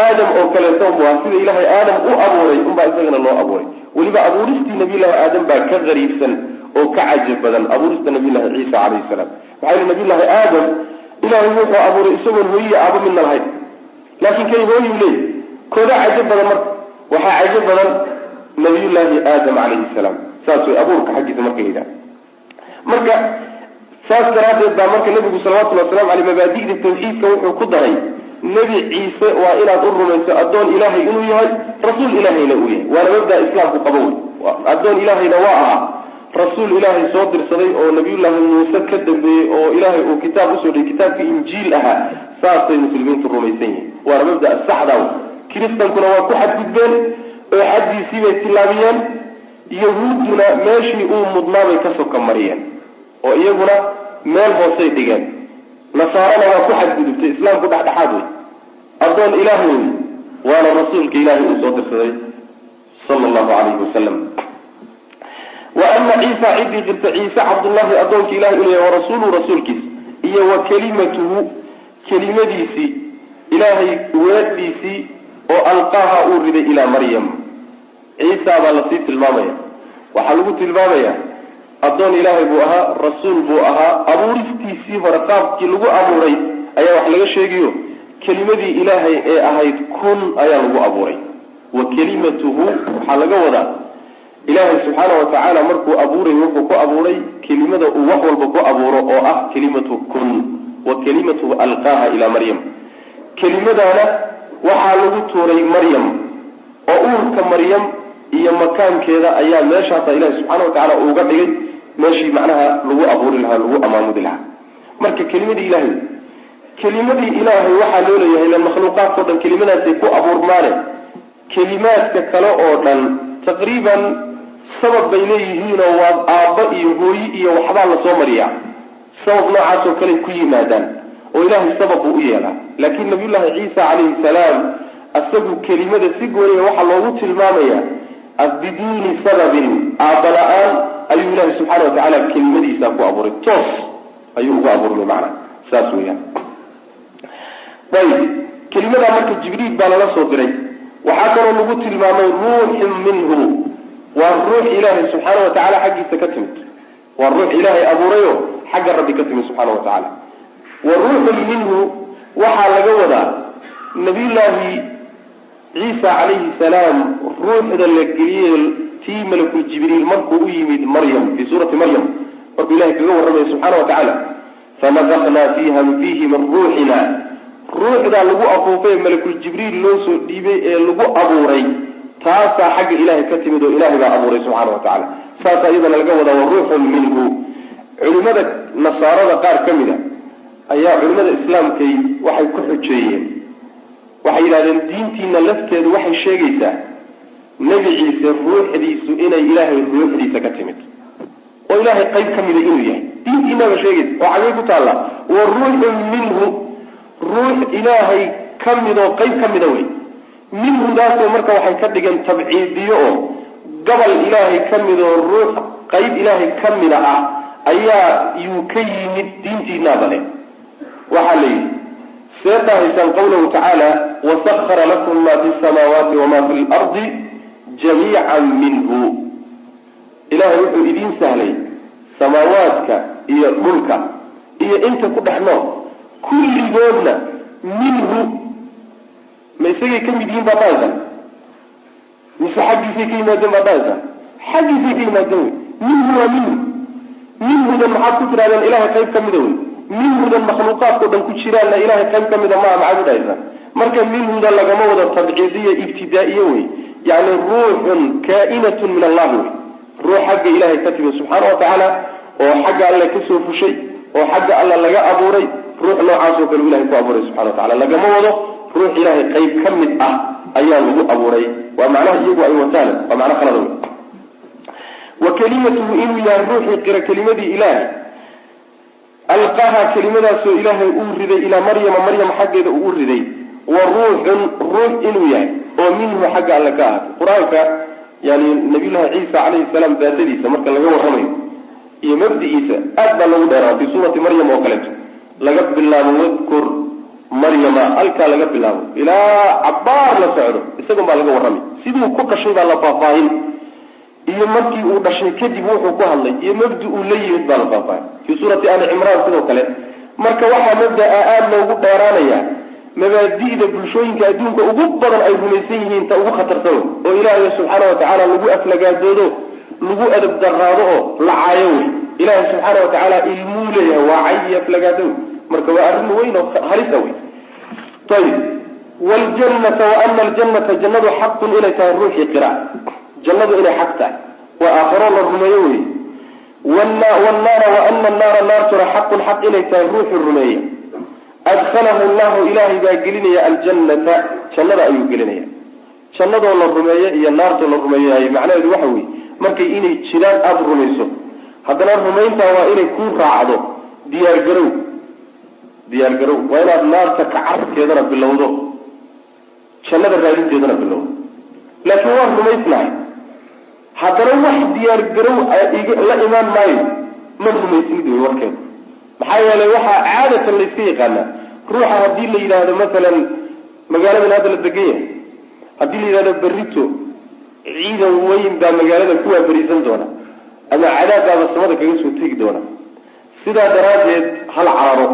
aadam oo kaleeto bu ah sida ilaahay aadam u abuuray unbaa isagana loo abuuray. weliba abuuristii nabiyullaahi aadam baa ka qariibsan oo ka cajab badan abuurista nabiyullaahi ciisa calayhi salaam. maxaa yili nabiyullaahi aadam ilaahay wuxuu abuuray isagoon hooyiya aabo midna lahayn, laakiin kay hooyuu leey koodaa cajab badan. marka waxaa cajab badan nabiyullaahi aadam calayhi salaam. saas way abuurka xaggiisa marka yidhaha. marka saas daraaddeed baa marka nebigu salawatullhi wasalamu aleyh mabaadi'da tawxiidka wuxuu ku daray nebi ciise waa inaad u rumayso addoon ilaahay inuu yahay, rasuul ilaahayna uu yahay. waana mabdaa islaamku qabo wey. addoon ilaahayna waa ahaa, rasuul ilaahay soo dirsaday oo nabiyullaahi muuse ka dambeeyey oo ilaahay uu kitaab usoo dhigay, kitaabka injiil ahaa. saasay muslimiintu rumaysan yihiin, waana mabdaa saxda. kiristankuna waa ku xadgudbeen oo xaddiisii bay tillaabiyeen. yahuudduna meeshii uu mudnaabay ka soka mariyeen oo iyaguna meel hoosay dhigeen. nasaarana waa ku xadgudubtay, islaamku dhexdhexaad wey. addoon ilaahay wey, waana rasuulka ilaahay uu soo dirsaday sala allahu calayhi wasalam. wa ana ciisa ciddii qirta ciise cabdullahi addoonka ilahay inuu yahay, warasuuluhu rasuulkiisa, iyo wa kelimatuhu kelimadiisii ilaahay weedhiisii oo alqaaha uu riday ilaa maryam. ciisa baa lasii tilmaamaya, waxaa lagu tilmaamaya addoon ilaahay buu ahaa, rasuul buu ahaa. abuuristiisii hore qaabkii lagu abuuray ayaa wax laga sheegayo, kelimadii ilaahay ee ahayd kun ayaa lagu abuuray. wa kelimatuhu waxaa laga wadaa ilaahay subxaana watacaala markuu abuuray wuxuu ku abuuray kelimada uu wax walba ku abuuro oo ah kelimatu kun. wa kelimatuhu alqaaha ilaa maryam. kelimadaana waxaa lagu tuuray maryam oo uurka maryam iyo makaankeeda ayaa meeshaasa ilaahay subxaana watacaala uuga dhigay meeshii macnaha lagu abuuri lahaa, lagu amaamudi lahaa. marka kelimadii ilaahay waxaa loo leeyahay ila makhluuqaadkao dhan kelimadaasay ku abuurmaane, kelimaadka kale oo dhan taqriiban sabab bay leeyihiinoo waa aabba iyo hooyi iyo waxbaa lasoo mariyaa. sabab noocaasoo kale ku yimaadaan oo ilaahay sabab buu u yeelaa. laakiin nabiyullaahi ciisa calayhi salaam asagu kelimada si gooniya waxaa loogu tilmaamaya biduuni sababin, aabba la-aan ayuu ilaahi subxaana watacaala kelimadiisa ku abuuray, toos ayuu ugu abuurmay macna saas weyaan. ayib kelimadaa marka jibriil baa lala soo diray. waxaa kaloo lagu tilmaamay ruuxun minhu, waa ruux ilaahay subxaana watacaala xaggiisa ka timid, waa ruux ilaahay abuurayo xagga rabbi ka timid subxaana watacaala. wa ruuxun minhu waxaa laga wadaa nabiyullaahi ciisa calayhi salaam ruuxda la geliyey tii malakul jibriil markuu u yimid maryam fii suurati maryam, markuu ilahay kaga warramaya subxaana watacaala. fanafaknaa fiihi min ruuxina, ruuxdaa lagu afuufay malakul jibriil loo soo dhiibay ee lagu abuuray, taasaa xagga ilaahay ka timid oo ilaahay baa abuuray subxaana watacaala. saasaa iyadana laga wadaa wa ruuxun minhu. culimada nasaarada qaar ka mid a ayaa culimada islaamkay waxay ku xujeeyeen, waxay yidhahdeen diintiina lafteedu waxay sheegaysaa nebi ciise ruuxdiisu inay ilaahay ruuxdiisa ka timid oo ilaahay qayb ka mida inuu yahay. diintiinaba sheegaysa oo xagee ku taalla wa ruuxun minhu, ruux ilaahay ka midoo qayb ka mida wey. minhudaasoo marka waxay ka dhigeen tabciidiyo oo gobol ilaahay ka midoo ruux qayb ilaahay ka mida ah ayaa yuu ka yimid diintiinaaba leh. waxaa la yidhi seetahaysaan qawlahu tacaala wasakara lakum ma fi samaawaati wama fi lardi jamiican minhu. ilaahay wuxuu idiin sahlay samaawaadka iyo dhulka iyo inta ku dhex nool kulligoodna minhu ma isagay ka mid yihiin baa dhahaysa mise xaggiisay ka yimaadeen baa dhahaysa xaggiisay ka yimaadeen wey minhu waa minhudan maxaad ku tirahdeen ilahay qayb ka mida wey minhudan makhluuqaadkao dhan ku jiraanna ilahay qayb ka mida maa maxaad u dhahaysaa marka minhuda lagama wado tabciidiya ibtidaa'iye wey yani ruuxun kaa'inatun min allahi wey ruux xagga ilahay ka timi subxaana watacaala oo xagga alle kasoo fushay oo xagga alle laga abuuray ruux noocaasoo kale ilahay ku abuuray subxana watacala lagama wado ruux ilahay qayb ka mid ah ayaa lagu abuuray waa macnaha iyagu ay wataan waa macno qalada wey wa kalimatuhu inuu yahay ruuxii qira kelimadii ilaahay alqaha kelimadaasoo ilaahay uu riday ilaa maryam xaggeeda uu u riday wa ruuxun ruux inuu yahay oo minhu xagga alle ka ahaatay qur-aanka yani nabiyullahi ciisa calayhi salaam daatadiisa marka laga warramayo iyo mabdi'iisa aad baa lagu dheeraa fi suurati maryam oo kaleeto laga bilaabo wadkur maryama halkaa laga bilaabo ilaa cabaar la socdo isagon baa laga warramay siduu ku dhashay baa la faahfaahin iyo markii uu dhashay kadib wuxuu ku hadlay iyo mabdi uu la yimid baa la faahfaahin fii suurati ali cimraan sidoo kale marka waxaa mabdaa aada loogu dheeraanaya mabaadi'da bulshooyinka adduunka ugu badan ay rumaysan yihiin ta ugu khatarsan wey oo ilaahay subxaana watacaala lagu aflagaadoodo lagu adab daraado oo la caayo wey ilaahay subxaana watacaala ilmuu leeyahay waa cay iyo aflagaado wey marka waa arrin weyn oo halisa wey ayib waljannata wa ana aljannata jannadu xaqun inay tahay ruuxii qira jannadu inay xaq tahay waa aakharo la rumeeyo wey wanaara wa ana annaara naartuna xaqun xaq inay tahay ruuxii rumeeya adkhalahu allahu ilaahay baa gelinaya aljannata jannada ayuu gelinaya jannadoo la rumeeyo iyo naartoo la rumeeyahay macnaheedu waxa weye markay inay jiraan aada rumayso haddana rumayntaa waa inay ku raacdo diyaargarow waa inaad naarta kacarkeedana bilowdo jannada raadinteedana bilowdo laakiin waan rumaysnahay haddana wax diyaargarow la imaan maayo ma rumaysnid wey warkeeda maxaa yeelay waxaa caadatan layska yaqaanaa ruuxa haddii la yidhaahdo masalan magaaladan hadda la degan yahay haddii la yidhahdo berrito ciidan weyn baa magaalada ku waaberisan doona ama cadaabbaaba samada kaga soo tegi doona sidaa daraaddeed hal cararo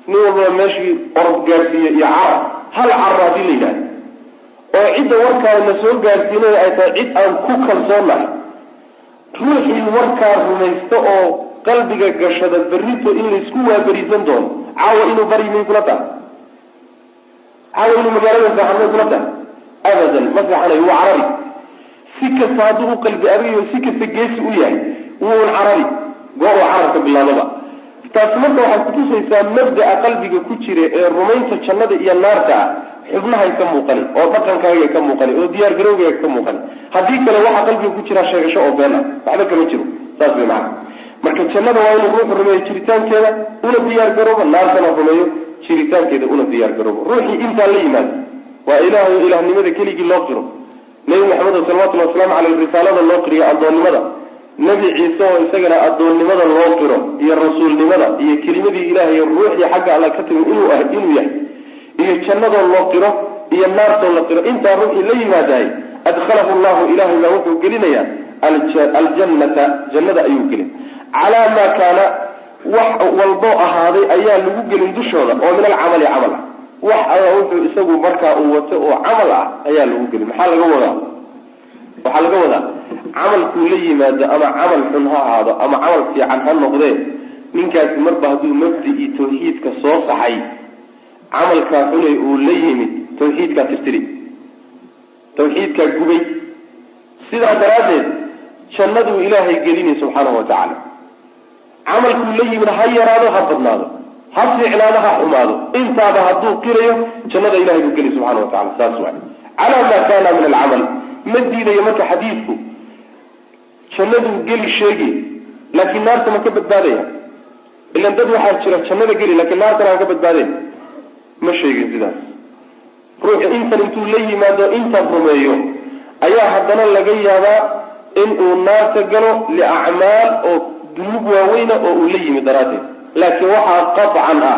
nin walbaa meeshii orod gaadhsiiyo iyo carar hal cararo haddii la yidhahdo oo cidda warkaana na soo gaadhsiinaya ay tahay cid aan ku kalsoonahay ruuxii warkaa rumaysta oo qalbiga gashada berrito in laysku waaberisan doono caawa inuu bari may kula tahay caawa inuu magaalada saaxan may kula tahay abadan ma seexanayo wuu carari si kasta hadduu u qalbi abiyo si kasta geesi u yahay wuun carari goor uu cararka bilaababa taasi marka waxay kutusaysaa mabda'a qalbiga ku jira ee rumaynta jannada iyo naarta ah xubnahay ka muuqani oo dhaqankaaga ka muuqani oo diyaar garowgaaga ka muuqani haddii kale waxaa qalbiga ku jira sheegasho oo been ah waxba kama jiro saas way macana marka jannada waa inuu ruuxu rumeeyo jiritaankeeda una diyaar garoobo naartana rumeeyo jiritaankeeda una diyaar garoobo ruuxii intaa la yimaado waa ilaahay oo ilaahnimada keligii loo qiro nebi maxamed salawatullahi wasalaamu caleyh risaalada loo qiriyo addoonnimada nebi ciise oo isagana addoonnimada loo qiro iyo rasuulnimada iyo kelimadii ilaahay ruuxii xagga alla ka timi inuu yahay iyo jannadoo loo qiro iyo naartoo la qiro intaa ruuxii la yimaadahay adkhalahu llahu ilaahay baa wuxuu gelinayaa aljannata jannada ayuu gelin calaa maa kaana wax walboo ahaaday ayaa lagu gelin dushooda oo min alcamali camal ah wax alla wuxuu isagu markaa uu wato oo camal ah ayaa lagu gelin maxaa laga wadaa waxaa laga wadaa camalkuu la yimaado ama camal xun ha ahaado ama camal fiican ha noqdee ninkaasi marba hadduu mabdi-i tawxiidka soo saxay camalkaa xunay uu la yimid tawxiidkaa tirtiri tawxiidkaa gubay sidaa daraaddeed jannaduu ilaahay gelinay subxaanahu watacaala camalkuu la yimid ha yaraado ha badnaado ha fiicnaado ha xumaado intaaba hadduu qirayo jannada ilahay buu geli subxana watacala saas waay calaa maa kaana min alcamal ma diidayo marka xadiidku jannaduu geli sheegi laakiin naarta ma ka badbaadaya ilan dad waxaa jira jannada geli laakiin naartana aan ka badbaadayn ma sheegin sidaas ruuxu intan intuu la yimaado intaan rumeeyo ayaa haddana laga yaabaa inuu naarta galo liacmaal oo dunuub waaweyna oo uu la yimi daraaddeed laakiin waxaa qatcan ah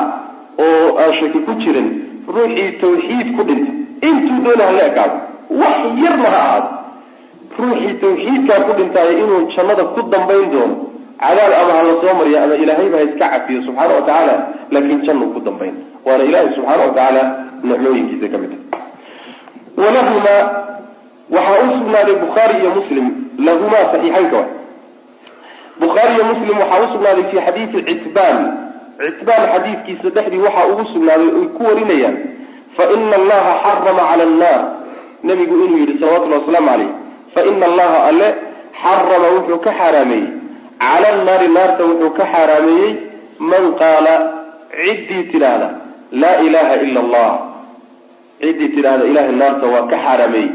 oo aan shaki ku jirin ruuxii tawxiid ku dhinta intuu doona hala ekaado wax yarna ha ahaado ruuxii tawxiidkaa ku dhintaayo inuu jannada ku dambayn doono cadaab ama hala soo mariya ama ilaahay baa iska cafiyo subxaana watacaala laakiin jannu ku dambayn waana ilaahay subxaana watacaala nicmooyinkiisa ka mid ah walahuma waxaa u sugnaaday bukhaari iyo muslim lahumaa saxiixaynka wa bukhaari iyo muslim waxaa u sugnaaday fi xadiidi citbaan xadiidkiisa dhexdii waxaa ugu sugnaaday oy ku warinayaan faina allaha xarama cala annaar nabigu inuu yidhi salawatullahi wasalaamu caleyh faina allaha alle xarama wuxuu ka xaaraameeyey cala annaari naarta wuxuu ka xaaraameeyey man qaala ciddii tidhaahda laa ilaha ila allah ciddii tidhaahda ilahay naarta waa ka xaaraameeyey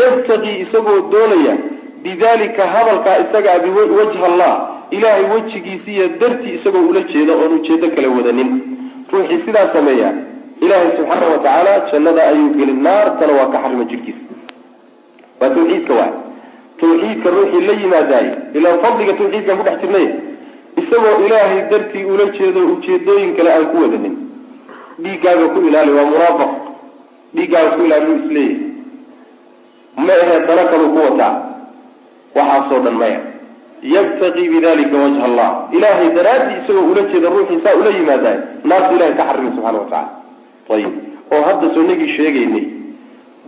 yabtaqii isagoo doonaya bidalika hadalkaa isagaa biwajha allah ilaahay wejigiisi iyo dartii isagoo ula jeeda oon ujeedo kala wadanin ruuxii sidaa sameeya ilaahay subxaana watacaala jannada ayuu gelin naartana waa ka xarima jirhkiisa waa tawxiidka waay tawxiidka ruuxii la yimaadaayey ilaan fadliga tawxiidkaan ku dhex jirnay isagoo ilaahay dartii ula jeedo ujeedooyin kale aan ku wadanin dhiiggaaga ku ilaali waa munaafiq dhiiggaaga ku ilaali u isleeyahay ma ahee dana kaluu ku wataa waxaasoo dhan maya yabtaqii bidalika wajha allah ilaahay daraadii isagoo ula jeeda ruuxii saa ula yimaadaay naarta ilahay ka xarimi subxana watacala ayib oo hadda sunnagii sheegaynay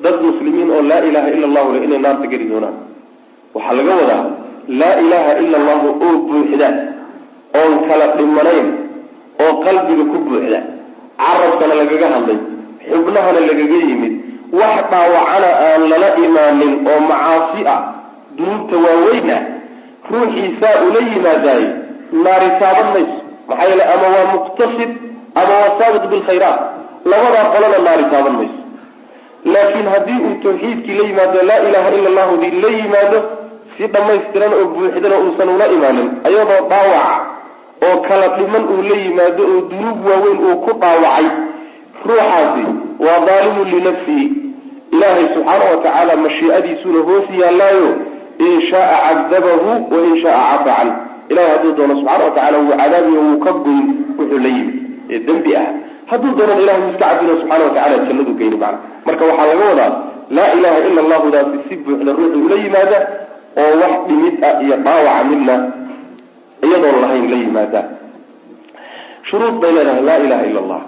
dad muslimiin oo laa ilaha ila allahu le inay naarta geli doonaan waxaa laga wadaa laa ilaha ila allahu oo buuxda oon kala dhimanayn oo qalbiga ku buuxda carabkana lagaga hadlay xubnahana lagaga yimid wax dhaawacana aan lala imaanin oo macaasi ah dunuubta waaweyna ruuxiisaa ula yimaadaay naari taaban mayso maxaa yeele ama waa muqtasid ama waa saabiq bilkhayraat labadaa qolana naari taaban mayso laakiin haddii uu tawxiidkii la yimaado laa ilaha ila allahu dii la yimaado si dhammaystiran oo buuxdana uusan ula imaanin ayadoo dhaawaca oo kala dhiman uu la yimaado oo dunuub waaweyn uu ku dhaawacay ruuxaasi waa daalimun linafsihi ilaahay subxaana watacaala mashiicadiisuna hoos yaallaayo in shaaa cadabahu wain shaaa cafa can ilahay hadduu doono subxana watacala wuu cadaabiyo wuu ka goyn wuxuu la yimid ee dembi ah hadduu doonana ilahay wuu iska cafino subxana watacala jannadu geyni macna marka waxaa laga wadaa laa ilaha ila allahudaasi si buuxda ruuxu ula yimaada oo wax dhimid ah iyo dhaawaca midna iyadoon lahayn la yimaada shuruud bay leedahay laa ilaha ila allah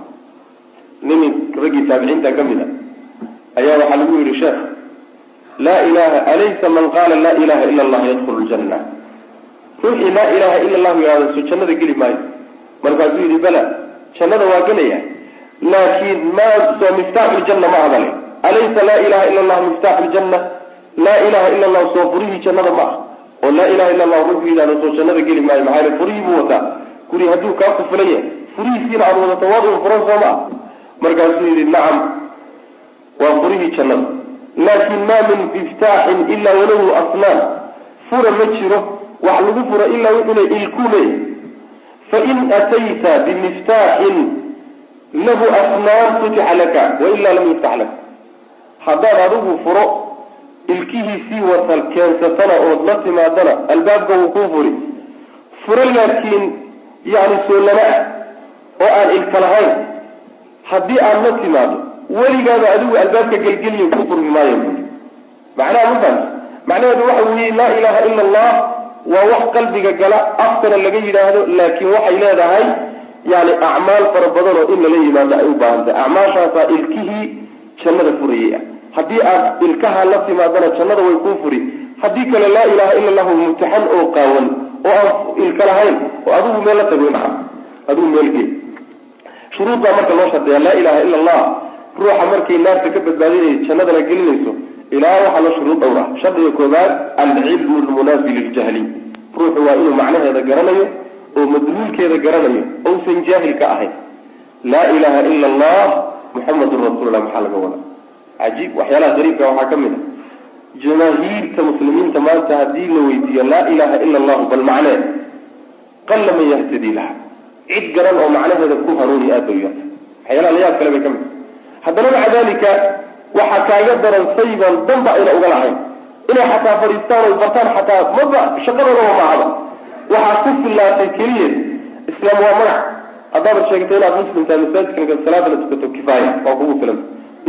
nin raggii taabiciinta ka mid a ayaa waxaa lagu yihi sheekh laa ilaha alaysa man qaala laa ilaha ila allah yadkhulu ljanna ruuxii laa ilaha ila allahu yihahdo so jannada geli maayo markaasuu yihi bala jannada waa gelaya laakiin ma soo miftaaxu ljanna ma hadale alaysa laa ilaha ila allah miftaaxu ljanna laa ilaha ila allah soo furihii jannada ma ah oo laa ilaha ila allah ruuxuu yidhahdo soo jannada geli maayo maxaa yele furihii buu wataa guri hadduu kaa kufulan yahay furihiisiina aad wadato waad un furan soo ma ah markaasuu yihi nacam waa furihii jannada laakin ma min miftaaxin ila walahu asnaan fura ma jiro wax lagu furo ilaa wuxuna ilku leeyahy fain atayta bimiftaaxin lahu asnaan futixa laka wailaa lam yuftax laka haddaad adigu furo ilkihiisii wasal keensatana ood la timaadana albaabka wuu kuu furi furo laakiin yani soolana ah oo aan ilka lahayn haddii aad la timaado weligaaba adigu albaabka gelgeliyo ku furmi maayo macnaha mafahanta macnaheedu waxa weeye laa ilaha ila allah waa wax qalbiga gala aftana laga yidhaahdo laakiin waxay leedahay yani acmaal fara badan oo in lala yimaado ay u baahantahay acmaashaasaa ilkihii jannada furayay ah haddii aad ilkaha la timaadana jannada way kuu furi haddii kale laa ilaha ila allahu mutaxan oo qaawan oo aan ilka lahayn oo adigu meel la tago maca adigu meel gee shuruudbaa marka loo shardiyaa laa ilaha ila allah ruuxa markay naarta ka badbaadinayso jannadana gelinayso ilaa waxaa loo shuruud dhowra shardiga koobaad alcilmu lmunaafi liljahli ruuxu waa inuu macnaheeda garanayo oo madluulkeeda garanayo ousan jaahil ka ahayn laa ilaha ila allah muxamadun rasuulullah maxaa laga wada cajiib waxyaalaha qariibka waxaa ka mid a jamaahiirta muslimiinta maanta haddii la weydiiyo laa ilaha ila allahu bal macneed qalla man yahtadii laha cid garan oo macnaheeda ku hanuuni aad bay yarta waxyaalaha layaab kale bay ka mid haddana maca dalika waxaa kaaga daran sayban danba ayna uga lahayn inay xataa fadhiistaan oy bartaan xataa maba shaqadooda maahaba waxaa ku fillaatay keliya islaam waa magac haddaabad sheegtay inaad muslim tahay masaajidka salaadana tukato kifaaya waa kugu filan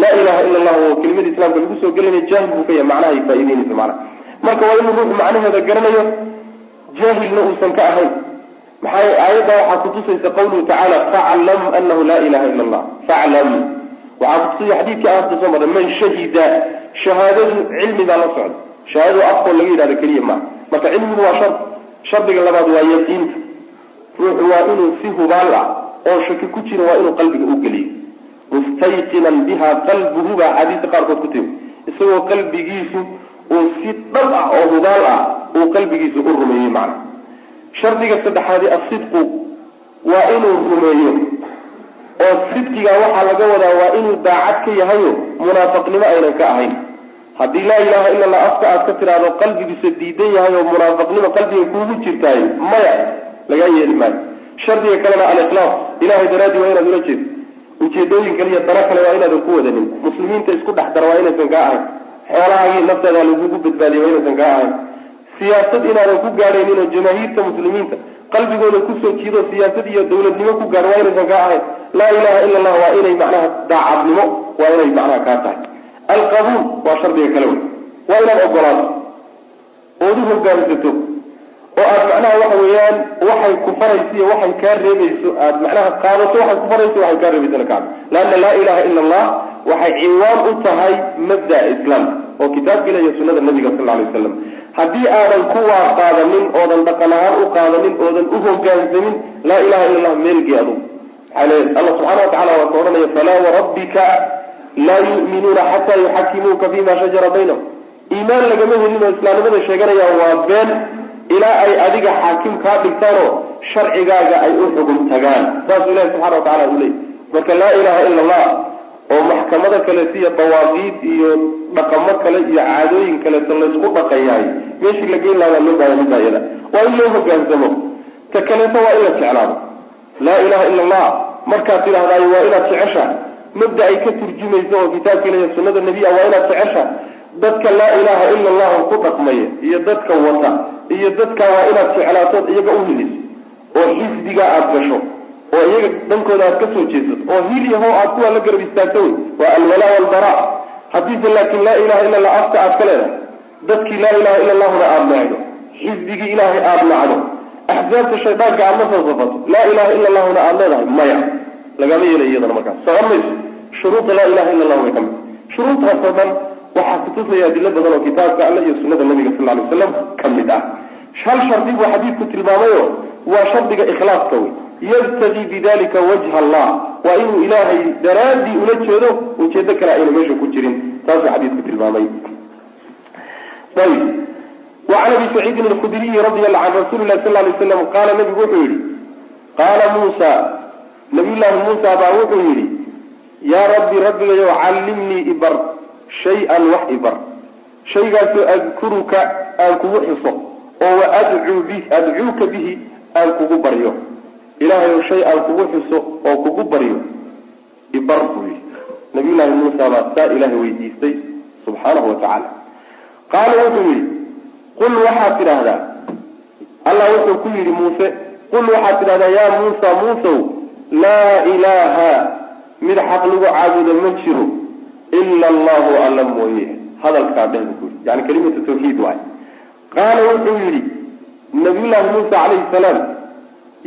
laa ilaha ila allah oo kelimada islaamka lagu soo gelinaya jaahil buu ka yahay macnahay faa'iideynaysa macnaha marka waa inuu ruuxu macnaheeda garanayo jaahilna uusan ka ahayn. maxay aayadda waxaa kutusaysa qawluhu tacaala faclam anahu laa ilaha ila allah. faclam waxaa kutusaya xadiidkii aayadda soo marray man shahida. shahaadadu cilmi baa la socda. shahaadadu afkoo laga yidhahdo keliya maa. marka cilmigu waa shardiga labaad waa yaqiinta. ruuxu waa inuu si hubaal ah oo shaki ku jira waa inuu qalbiga u geliyo. mustayqinan biha qalbuhu baa xadiista qaarkood ku timi isagoo qalbigiisu uu si dhab ah oo hubaal ah uu qalbigiisu u rumeeyey macna. shardiga saddexaadi asidqu waa inuu rumeeyo oo sidqigaa waxaa laga wadaa waa inuu daacad ka yahayo munaafiqnimo aynan ka ahayn. haddii laa ilaha ila allah afka aad ka tiraahdo qalbigiisa diidan yahay oo munaafiqnimo qalbiga kuugu jirtaay maya lagaa yeeli maayo. shardiga kalena alikhlaas, ilahay daraadii waa inaad ula jeedo. ujeedooyin kale iyo dano kale waa inaadan ku wadanin. muslimiinta isku dhex dara waa inaysan kaa ahayn. xoolahaagii naftaada lagugu badbaadiya waa inaysan kaa ahayn. siyaasad inaadan ku gaadhaynin oo jamaahiirta muslimiinta qalbigooda kusoo jiido siyaasad iyo dawladnimo ku gaadho waa inaysan kaa ahayn. laa ilaha ila allah waa inay macnaha daacadnimo waa inay macnaha kaa tahay. alqabuul waa shardiga kale wey, waa inaad ogolaato ood u hogaansato oo aad macnaha waxa weeyaan waxay ku farayso iyo waxay kaa reebayso aad macnaha qaadato. waxay ku farayso waxay kaa reebaysana kaado. laanna laa ilaha ila allah waxay ciwaan u tahay mabda islaamka oo kitaabka ilahi iyo sunnada nabiga sal alay wasalam. haddii aadan kuwaa qaadanin oodan dhaqan ahaan u qaadanin oodan u hogaansamin laa ilaha ila allah meelgii adugu maxaa leeyahay allah subxana wa tacala waa ka odhanaya falaa warabbika laa yu'minuuna xataa yuxakimuuka fima shajara baynahum. iimaan lagama helin oo islaamnimada sheeganaya waa been ilaa ay adiga xaakim kaa dhigtaanoo sharcigaaga ay u xugum tagaan. saasuu ilahi subxana wa tacala u leeyay. marka laa ilaha ila allah oo maxkamado kaleeto iyo dawaaqiid iyo dhaqamo kale iyo caadooyin kaleeto laysku dhaqayaay meeshii la geyn lahaa loo baaya middaa iyada waa in loo hogaansamo. ta kaleeto waa in la jeclaado. laa ilaha ila allah markaad tidhahdaayo waa inaad jecesha mabda ay ka turjumayso oo kitaabka ilahi sunnada nebiya waa inaad jecesha. dadka laa ilaha ila allahu ku dhaqmaya iyo dadka wata iyo dadka waa inaad jeclaatood iyaga u hiliso oo xisbiga aad gasho oo iyaga dhankooda aad ka soo jeesato oo hil yaho aad kuwa la garab istaagto wey. waa alwalaa walbara. haddiise laakiin laa ilaha ila allah afka aad ka leedahay dadkii laa ilaha ila allahuna aada nacdo xisbigii ilaahay aada nacdo axsaabta shaydaanka aad la falsafato laa ilaha ila allahuna aada leedahay maya lagama yeelay iyadana markaas socon mayso. shuruuda laa ilaha ila allah way ka mid. shuruudtaasoo dhan waxaa kutusaya adilo badan oo kitaabka alle iyo sunnada nabiga sal alay wasalam ka mid ah. hal shardi buu xadiidku tilmaamayo waa shardiga ikhlaaska wey. yabtagii bidalika wajha allah waa inuu ilaahay daraadii ula jeedo ujeedo kale ayna meesha ku jirin. taasuu xadiidku tilmaamay. ayb wacan abi saciidin alkhudriyi radi allahu can rasuuli lahi sal alay slam qaala nabigu wuxuu yihi qaala muusa nabiyullaahi muusa baa wuxuu yidhi yaa rabbi rabbigayow callimnii ibar shay-an wax ibar shaygaasoo adkuruka aan kugu xiso oo wa adcuuka bihi aan kugu baryo. ilaahayow shay aan kugu xiso oo kugu baryo ibar buu yidhi. nabiyullaahi muusa baa saa ilaahay weydiistay subxaanahu wa tacaala. qaala wuxuu yidhi qul waxaad tidhaahdaa allah wuxuu ku yidhi muuse qul waxaad tidhahdaa yaa muusa muusow laa ilaaha mid xaq lagu caabudo ma jiro ila allahu alla mooye. hadalkaa dheh buu yidhi yani kalimatu tawxiid waay. qaala wuxuu yidhi nabiyullaahi muusa calayhi salaam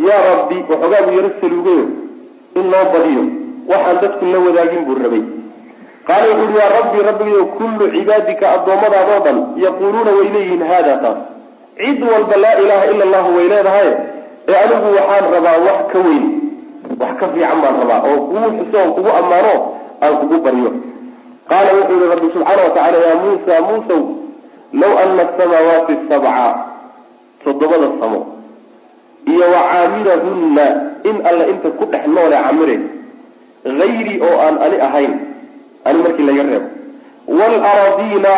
yaa rabbi waxoogaa buu yaro saluugayo in loo badiyo waxaan dadku la wadaagin buu rabay. qaala wuxuu yidhi yaa rabbi rabbigayo kullu cibaadika addoommadaadoo dhan yaquuluuna way leeyihiin haada taas. cid walba laa ilaha ila allahu way leedahay ee anigu waxaan rabaa wax ka weyn wax ka fiican baan rabaa oo kugu xiso oo kugu ammaano aan kugu baryo. qaala wuxuu yihi rabbi subxaana wa tacala yaa muusa muusow low ana asamaawaati sabca 7 samo iyo wa caamirahunna in alla inta ku dhex noole camire hayri oo aan ani ahayn ani markii laga reebo waalaraadiina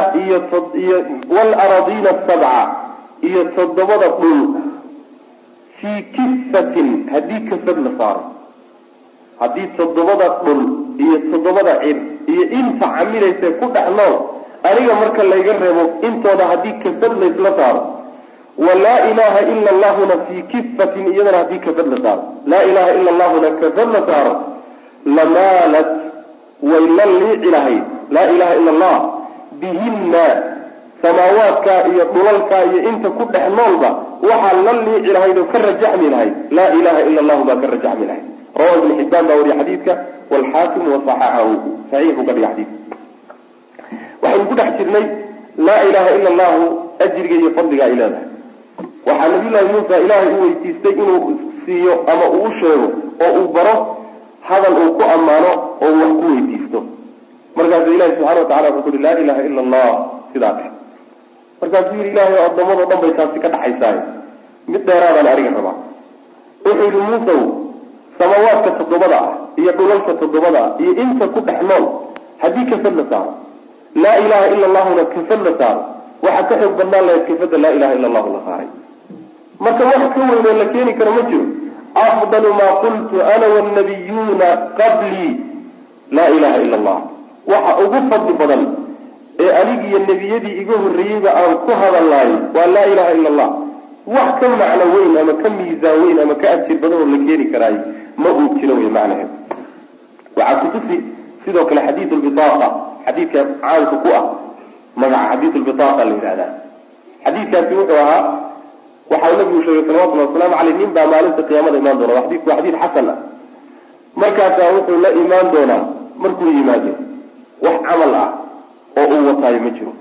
waalaraadiina 7 iyo 7 dhul fii kifatin haddii kafad la saaro haddii 7 dhul iyo 7 cir iyo inta camiraysa ku dhex nool aniga marka layga reebo intooda haddii kafad laysla saaro walaa ilaha ila allahuna fii kifatin iyadana haddii kafad la saaro laa ilaha ila allahuna kafad la saaro lamaalat way la liici lahayd laa ilaha ila allah bihinna samaawaadka iyo dhulalka iyo inta ku dhex noolba waxaa la liici lahayd oo ka rajaxmi lahayd laa ilaha ila allahu baa ka rajaxmi lahayd. rawahu ibn xibbaan baa wariya xadiidka waalxaakim wasaxaxahu saxiixu ka dhiga xadiidka. waxaynu ku dhex jirnay laa ilaha ila allahu ajriga iyo fadliga ay leedahay. waxaa nabiyullaahi muusa ilaahay u weydiistay inuu siiyo ama uu u sheego oo uu baro hadal uu ku ammaano oo uu wax ku weydiisto. markaasuu ilahi subxana watacala wuxuu ku uhi laa ilaha ila allah sidaa dheh. markaasuu yihi ilaahay oo addoommadao dhan bay taasi ka dhaxaysaay mid dheeraadaan ariga rabaa. wuxuu yihi muusaw samawaadka 7 ah iyo dhulalka 7 ah iyo inta ku dhex nool haddii kafad la saaro laa ilaha ila allahuna kafad la saaro waxaa ka xoog badnaan lahayd kafada laa ilaha ila allahu la saaray. marka wax ka weynoo la keeni karo ma jiro. afdalu maa qultu ana wannabiyuuna qablii laa ilaha ila allah. waxa ugu fadli badan ee anigiiyo nebiyadii iga horreeyeyba aan ku hadalnaayo waa laa ilaha ila allah. wax ka macno weyn ama ka miisaan weyn ama ka ajir badan oo la keeni karaayo ma uu jiro wey macnaheed. waxaa kutusi sidoo kale xadiid lbitaaqa, xadiidka caanka ku ah magaca xadiid lbitaaqa la yidhahdaa. xadiidkaasi wuxuu ahaa waxaa nabigu sheegay salawatullahi wasalaamu caleyh nin baa maalinta qiyaamada imaan doona. xadiidku waa xadiid xasan ah. markaasaa wuxuu la imaan doonaa markuu yimaado wax camal ah oo uu wataayo ma jiro.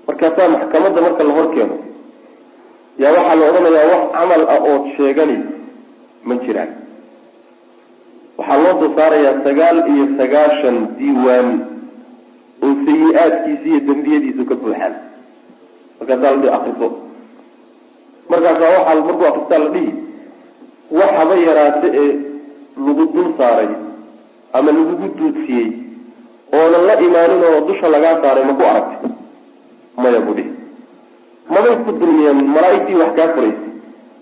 markaasaa maxkamadda marka la hor keeno yaa waxaa la odhanayaa wax camal ah ood sheegani ma jiraan. waxaa loo soo saarayaa 99 diiwaan oo sayi-aadkiisa iyo dembiyadiisu ka buuxaan. markaasaa la dhihi akriso. markaasaa waxaa markuu akristaa la dhihi wax haba yaraate ee lagu dul saaray ama lagugu duudsiyey oonan la imaanin oo dusha lagaa saaray ma ku aragtay? maya buu dhihi. mabay ku dulmiyeen malaa'igtii wax kaa furaysay?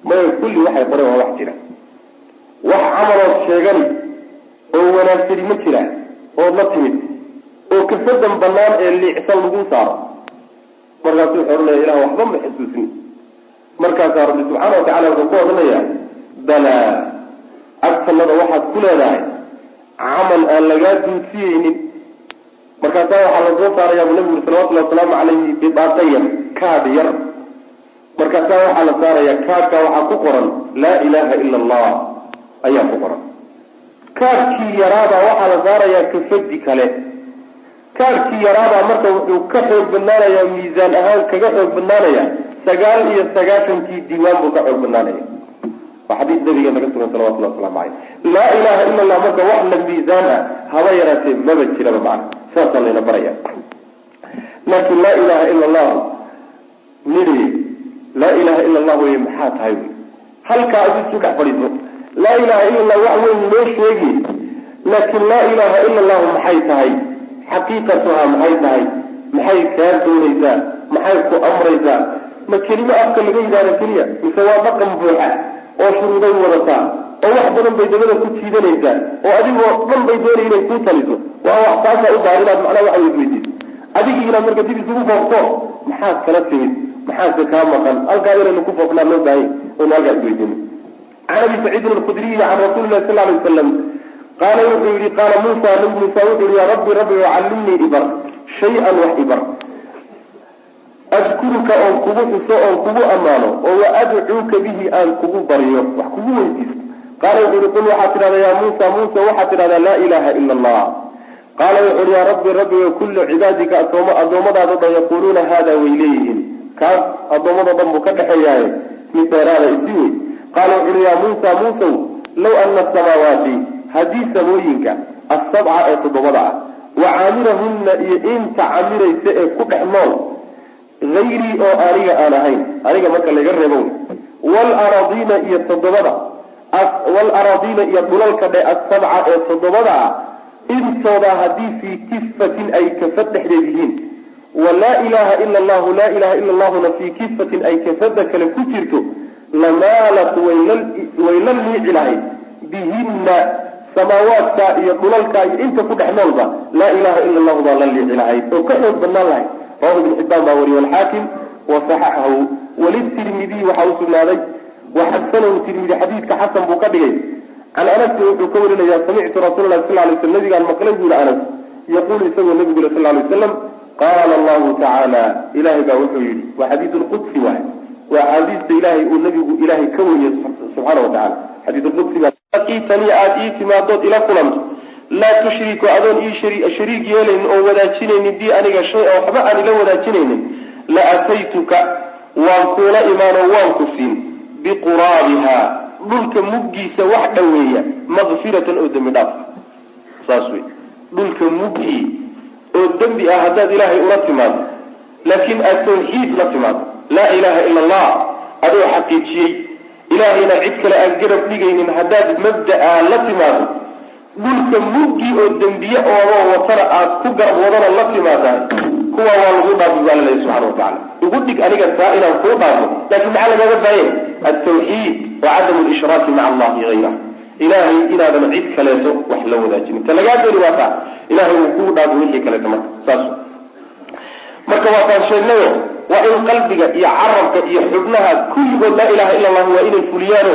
maya, kulli waxay qoreen waa wax jira. wax camalood sheegani oo wanaagsani ma jiraan ood la timid oo kafadan banaan ee liicsan lagu saaro. markaasuu wuxuu odhanaya ilah waxba ma xusuusin. markaasaa rabbi subxaana watacala wuxuu ku odhanayaa balaa agtanada waxaad ku leedahay camal aan lagaa duudsiyeynin. markaasaa waxaa la soo saarayaa buu nabigu uri salawatullahi wasalaamu calayhi bidaaqayar kaad yar. markaasaa waxaa la saarayaa kaadka waxaa ku qoran laa ilaha ila allah ayaa ku qoran. kaadkii yaraabaa waxaa la saarayaa kafadi kale. kaadkii yaraabaa marka wuxuu ka xoog badnaanayaa miisaan ahaan kaga xoog badnaanaya 99 diiwaan buu ka xoog badnaanaya. waa xadiis nabiga naga sugan salawatullahi wasalaamu calayh. laa ilaha ila allah marka wax la miisaan ah haba yaraatee maba jiraba macna. saasaa layna baraya. laakiin laa ilaha ila allah niri laa ilaha ila allah wey maxaa tahay wy halkaa ad isu dhex fadhiiso. laa ilaha ila allah wax weyn loo sheegi, laakiin laa ilaha ila allahu maxay tahay, xaqiiqatuhaa maxay tahay, maxay kaa doonaysaa, maxay ku amraysaa? ma kelimo afka laga yidhaahdo keliya mise waa dhaqan buuxa oo shuruuday wadataa oo wax badan bay dabada ku jiidanaysaa oo adigoo dhan bay doonay inay kuu taliso? waa wax taasaa u baahan inaad macnaha waxa weydiiso. adigii inaad marka dib isugu foofto maxaad kala timid, maxaase kaa maqan? halkaa inaynu ku foofnaa loo baahanya oynu halkaa isweydiino. can abi saciidin alkhudriyi can rasuulillahi sal alay wasalam qaala wuxuu yihi qaala muusa nabi muusa wuxuu yihi yaa rabbi rabbi callimnii ibar shay-an wax ibar adkuruka oon kugu xuso oon kugu ammaano oo wa adcuuka bihi aan kugu baryo wax kugu weydiisto. qaala wuxuu yihi qul waxaad tidhahdaa yaa muusa muusa waxaad tidhahdaa laa ilaha ila allah. qaala wuxu uhi yaa rabbi rabbiga kullu cibaadika addoommadaado dhan yaquuluuna haada way leeyihiin. kaas addoommado dhan buu ka dhexeeyaaye mid dheeraada isi wey. qaala wuxu uhi yaa muusa muusow low ana asamaawaati haddii samooyinka 7 ee 7 ah wa caamirahunna iyo inta camiraysa ee ku dhex nool hayrii oo aniga aan ahayn, aniga marka laga reebo waalaraadiina iyo 7 waalaraadiina iyo dhulalka dhe 7 ee 7 ah intooda haddii fii kifatin ay kafad dhexdeed yihiin walaa ilaha ila allahu laa ilaha ila allahuna fii kifatin ay kafada kale ku jirto lamaalat way la liici lahayd bihinna samaawaadka iyo dhulalka iyo inta ku dhex noolba laa ilaha ila allahu baa la liici lahayd oo ka xoog badnaan lahayd. rawahu ibn xibbaan baa wariye walxaakim wasaxaxahu walitirmidiy waxaa u sugnaaday waxasanahu tirmidi xadiidka xasan buu ka dhigay. can anasi wuxuu ka warinayaa samictu rasuula lahi sal lay slam nabigaan maqlay buuli anas yaquulu isagoo nabigu sal lay wasalam qaala allahu tacaala ilaahay baa wuxuu yidhi waa xadiid lqudsi waay وحديث إلهي والنبي إلهي كوني سبحانه وتعالى حديث القدس لقيتني آتيت ما دوت إلى قلمت لا تشرك أدون شريك يلين أو وداتشنين بي أنك شيء أو حبا أني لو وداتشنين لأتيتك وانكون إيمانا وانكسين بقرارها ملك مجيس وحدوية مغفرة أدم داف صاسوي ملك مجي أدم بأهداد إلهي أرتماد لكن التوحيد رتماد لا إله إلا الله أدو حقيقي إلهينا عدك لأنقرب لغين هداد مبدأ رتماد ملك مجي أدم بأهداد وطرأ كبر وضر رتماد هو والغضب بذل الله سبحانه وتعالى يقول لك أنك سائلا فوقه لكن على ماذا فاهم التوحيد وعدم الإشراك مع الله غيره إلهي إلى ذا نعيد كلاته وحلو ذاته تلقات الواقع إلهي وقود هذا وحي كلاته ساسو مركواتا شيء وإن قلبك يعرفك يحبنها كل لا إله إلا الله وإن الفليان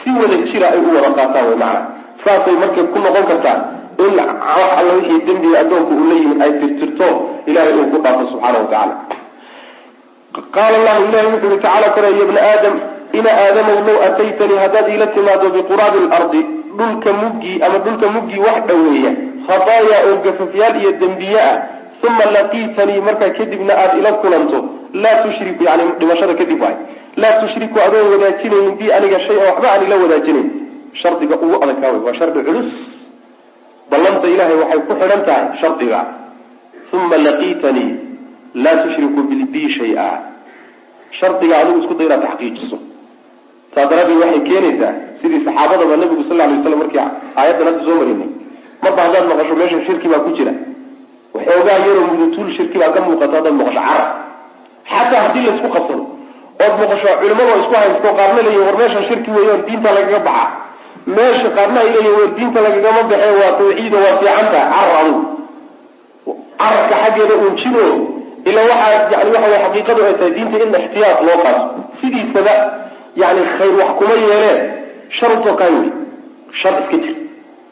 سوى الشراء ورقاته معنا ساسو مركب كل قوكتا إن عوح الله وحي الدنبي أدوك أوليه أي ترترتو إلهي وقود سبحانه وتعالى قال الله إلهي تعالى كرا يا ابن آدم إن آدم لو أتيتني هداد إلى تماد بقراب الأرض دلك مجي وحدوية خطايا أرقففيال إيا الدنبياء ثم لقيتني مركا كذبنا آد إلى كلمته لا تشرك يعني لمشارة كذب لا تشرك أدوه وداتيني بي أنك شيء وحبعني لو وداتيني شرط قوة على كاوي وشرط علس ظلمت إلهي وحي كحرمتها شرط ثم لقيتني لا تشرك بي شيئا شرط علوه اسكت إلى تحقيق الصف صادرابي وحي كينيسا سيدي صحابة النبي صلى الله عليه وسلم مركع آيات نفس زومريني مرضى هذا المغشو ماشي شركي ما كجرا وحوغا يرو من طول شركي ما كم مقطعه المغش عرب حتى هدي اسكو قصر او مغشو علماء اسكو هايسكو قارنا لي ورماشا شركي ويور دينتا لغا بخا ماشي قارنا الى يور دينتا لغا ما بخي وا توحيد وفي عنده عرض عرض حاجه اونشينو الى واحد يعني واحد حقيقته دينته ان احتياط لو قاس سيدي سبا يعني خير وحكومية له شرط وقايوي شرط كتير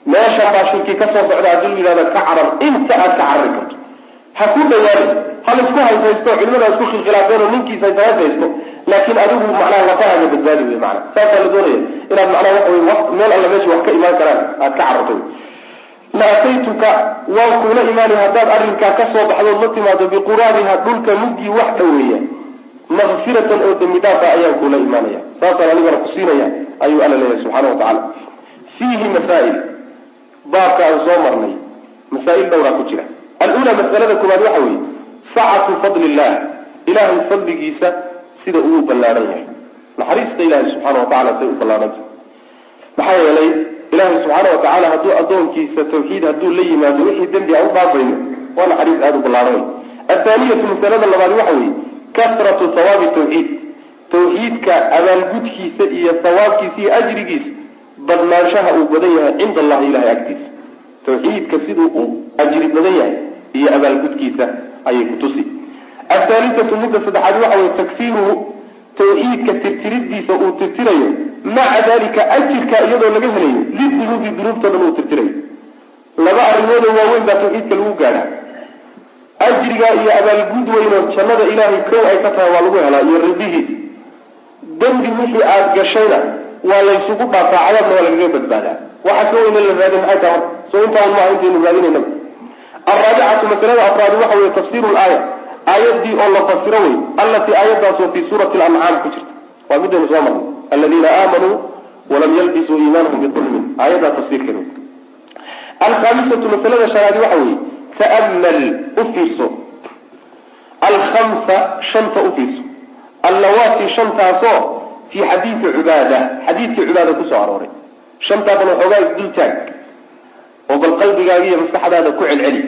ما شرط شركي كسر بعد عدل إلى كعرب انت أتعركت هكون دوالي هل اسكوها يسيستو علمنا اسكوخ الخلافين ومنكي سيسيستو لكن أدوه معناه وطاها بالذالي بمعنى ساسا لدوري إلا بمعنى وقت ميل ألا ماشي وحكا إيمان كلام أتعركت لأتيتك وانكونا إيماني هداد أرنكا كسر بحضر اللطمة بقرارها دولك مجي وحدوية مغفرة أو دمدافة أيام كل إيمانية فاصل عليك رقصينية أيها الله سبحانه وتعالى فيه مسائل باقى أنصامرني مسائل دورة كتيرة الأولى مسألة كما يحوي سعة فضل الله إله الفضل جيسة سيدة أوه بلارية نحريص إله سبحانه وتعالى سيدة بلارية نحاول إليه إله سبحانه وتعالى هدو أدون كيسة توحيد هدو لي ما دوحي الدنبي أو باطين وانا حريص هدو بلارية الثانية مسألة الله يحوي كثرة ثواب التوحيد توحيدك أمال قدكي سئية ثوابك في أجرك بل ما شاء بديها عند الله إله أكتس توحيدك سيدو أجر بديها هي أمال قدكي أي كتسي الثالثة مدة صدحات وحوى تكثيره توحيدك ترتردي سأترتريه مع ذلك أجرك أيضا لجهريه للذنوب تنمو ترتريه لما أرمونه ووين ذا توحيدك الوقارة أجرك يا أبا الجدوين شنده إلهي كو أي كتها والوها لا يرده دمدي وحي آدقشينا ولا يسوقوا بعض عوضنا ولا يجيب البالة وحكوين الذين أتوا سوينتا الله عندي نبالين النبي الرابعة مثلا أفراد وحوي تفسير الآية آيات دي الله تفسيروي التي آياتها في سورة الأنعام كترت ومدى نظامه الذين آمنوا ولم يلبسوا إيمانهم بظلم آياتها تفسير كده الخامسة مثلا شهاد وحوي تأمل أفيسو الخمسة شنطة أفيسو اللواتي شنطة صو في حديث عبادة كسو عروري شنطة بنو حقائق دلتاك وبالقلب قاقية مستحد هذا كوع العلي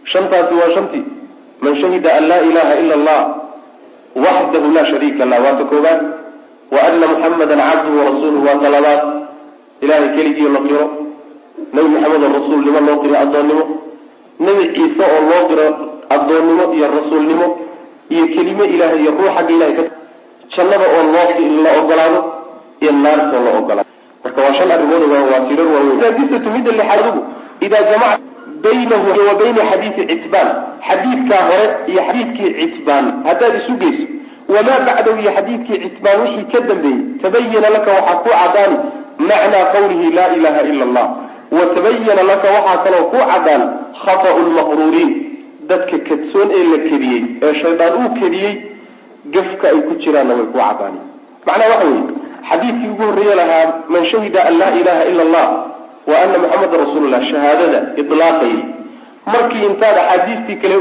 شنطة سوى شنطي من شهد أن لا إله إلا الله وحده لا شريك له واتكوبات وأن محمدا عبده ورسوله وطلبات إلهي كليكي ونقره نبي محمد الرسول لمن نوقره أدونمه نبي عيسى الله قرأ الظلمه يا الرسول نمو هي كلمة إلهي يروح حق إلهي شنبه الله إلا أقلاله يا النار الله أقلاله فكواشان أرغوه وواسيره وإذا جزء تميد اللي حرقه إذا جمع بينه وبين حديث عتبان حديث كاهرة هي حديث عتبان هذا بسوقيس وما بعده حديث عتباوحي كدنبي تبين لك وحكو عدان معنى قوله لا إله إلا الله وتبين لك وحكو عدان خطأ المغرورين ذاتك كتسون إلا كريي الشيطان كريي قفك أي كتشران ويكو عداني معنى وحوي حديث يقول ريالها من شهد أن لا إله إلا الله وأن محمد رسول الله شهادة إطلاقي مركي انتاد حديثي كلا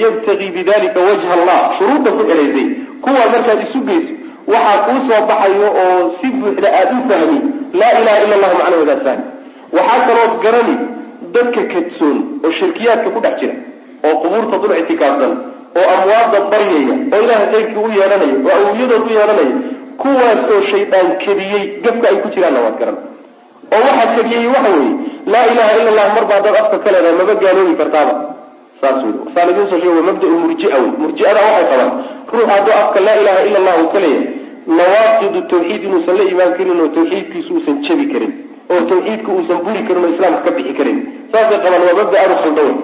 يبتغي بذلك وجه الله شروطه إليه كوا مركا يسوقيس وحاكوس وبحيو أو سيب لأدو فهمي لا إله إلا الله معنى وذا ثاني وحاكا لو قرني دك كتسون والشركيات كبود أحجرة وقبور تطلع اعتكافا وأمواد الضرية وإله ذلك ويالني وأويض ويالني كوا سو شيطان كبيي قفك أي كتيران وذكرا وواحد كبيي وحوي لا إله إلا الله مرضى دار أفضل كلنا ما بقى نوي كرتابة ساسوي صالحين سوشي هو مبدأ مرجئوي مرجئة واحد طبعا روح هذا أفضل لا إله إلا الله وكليه نواقض التوحيد نسلي إيمان كريم وتوحيد كيسوسا شبي كريم وتوحيد كيسوسا بوري كريم الإسلام كبحي كريم ساسي طبعا ومبدأ أروح الدول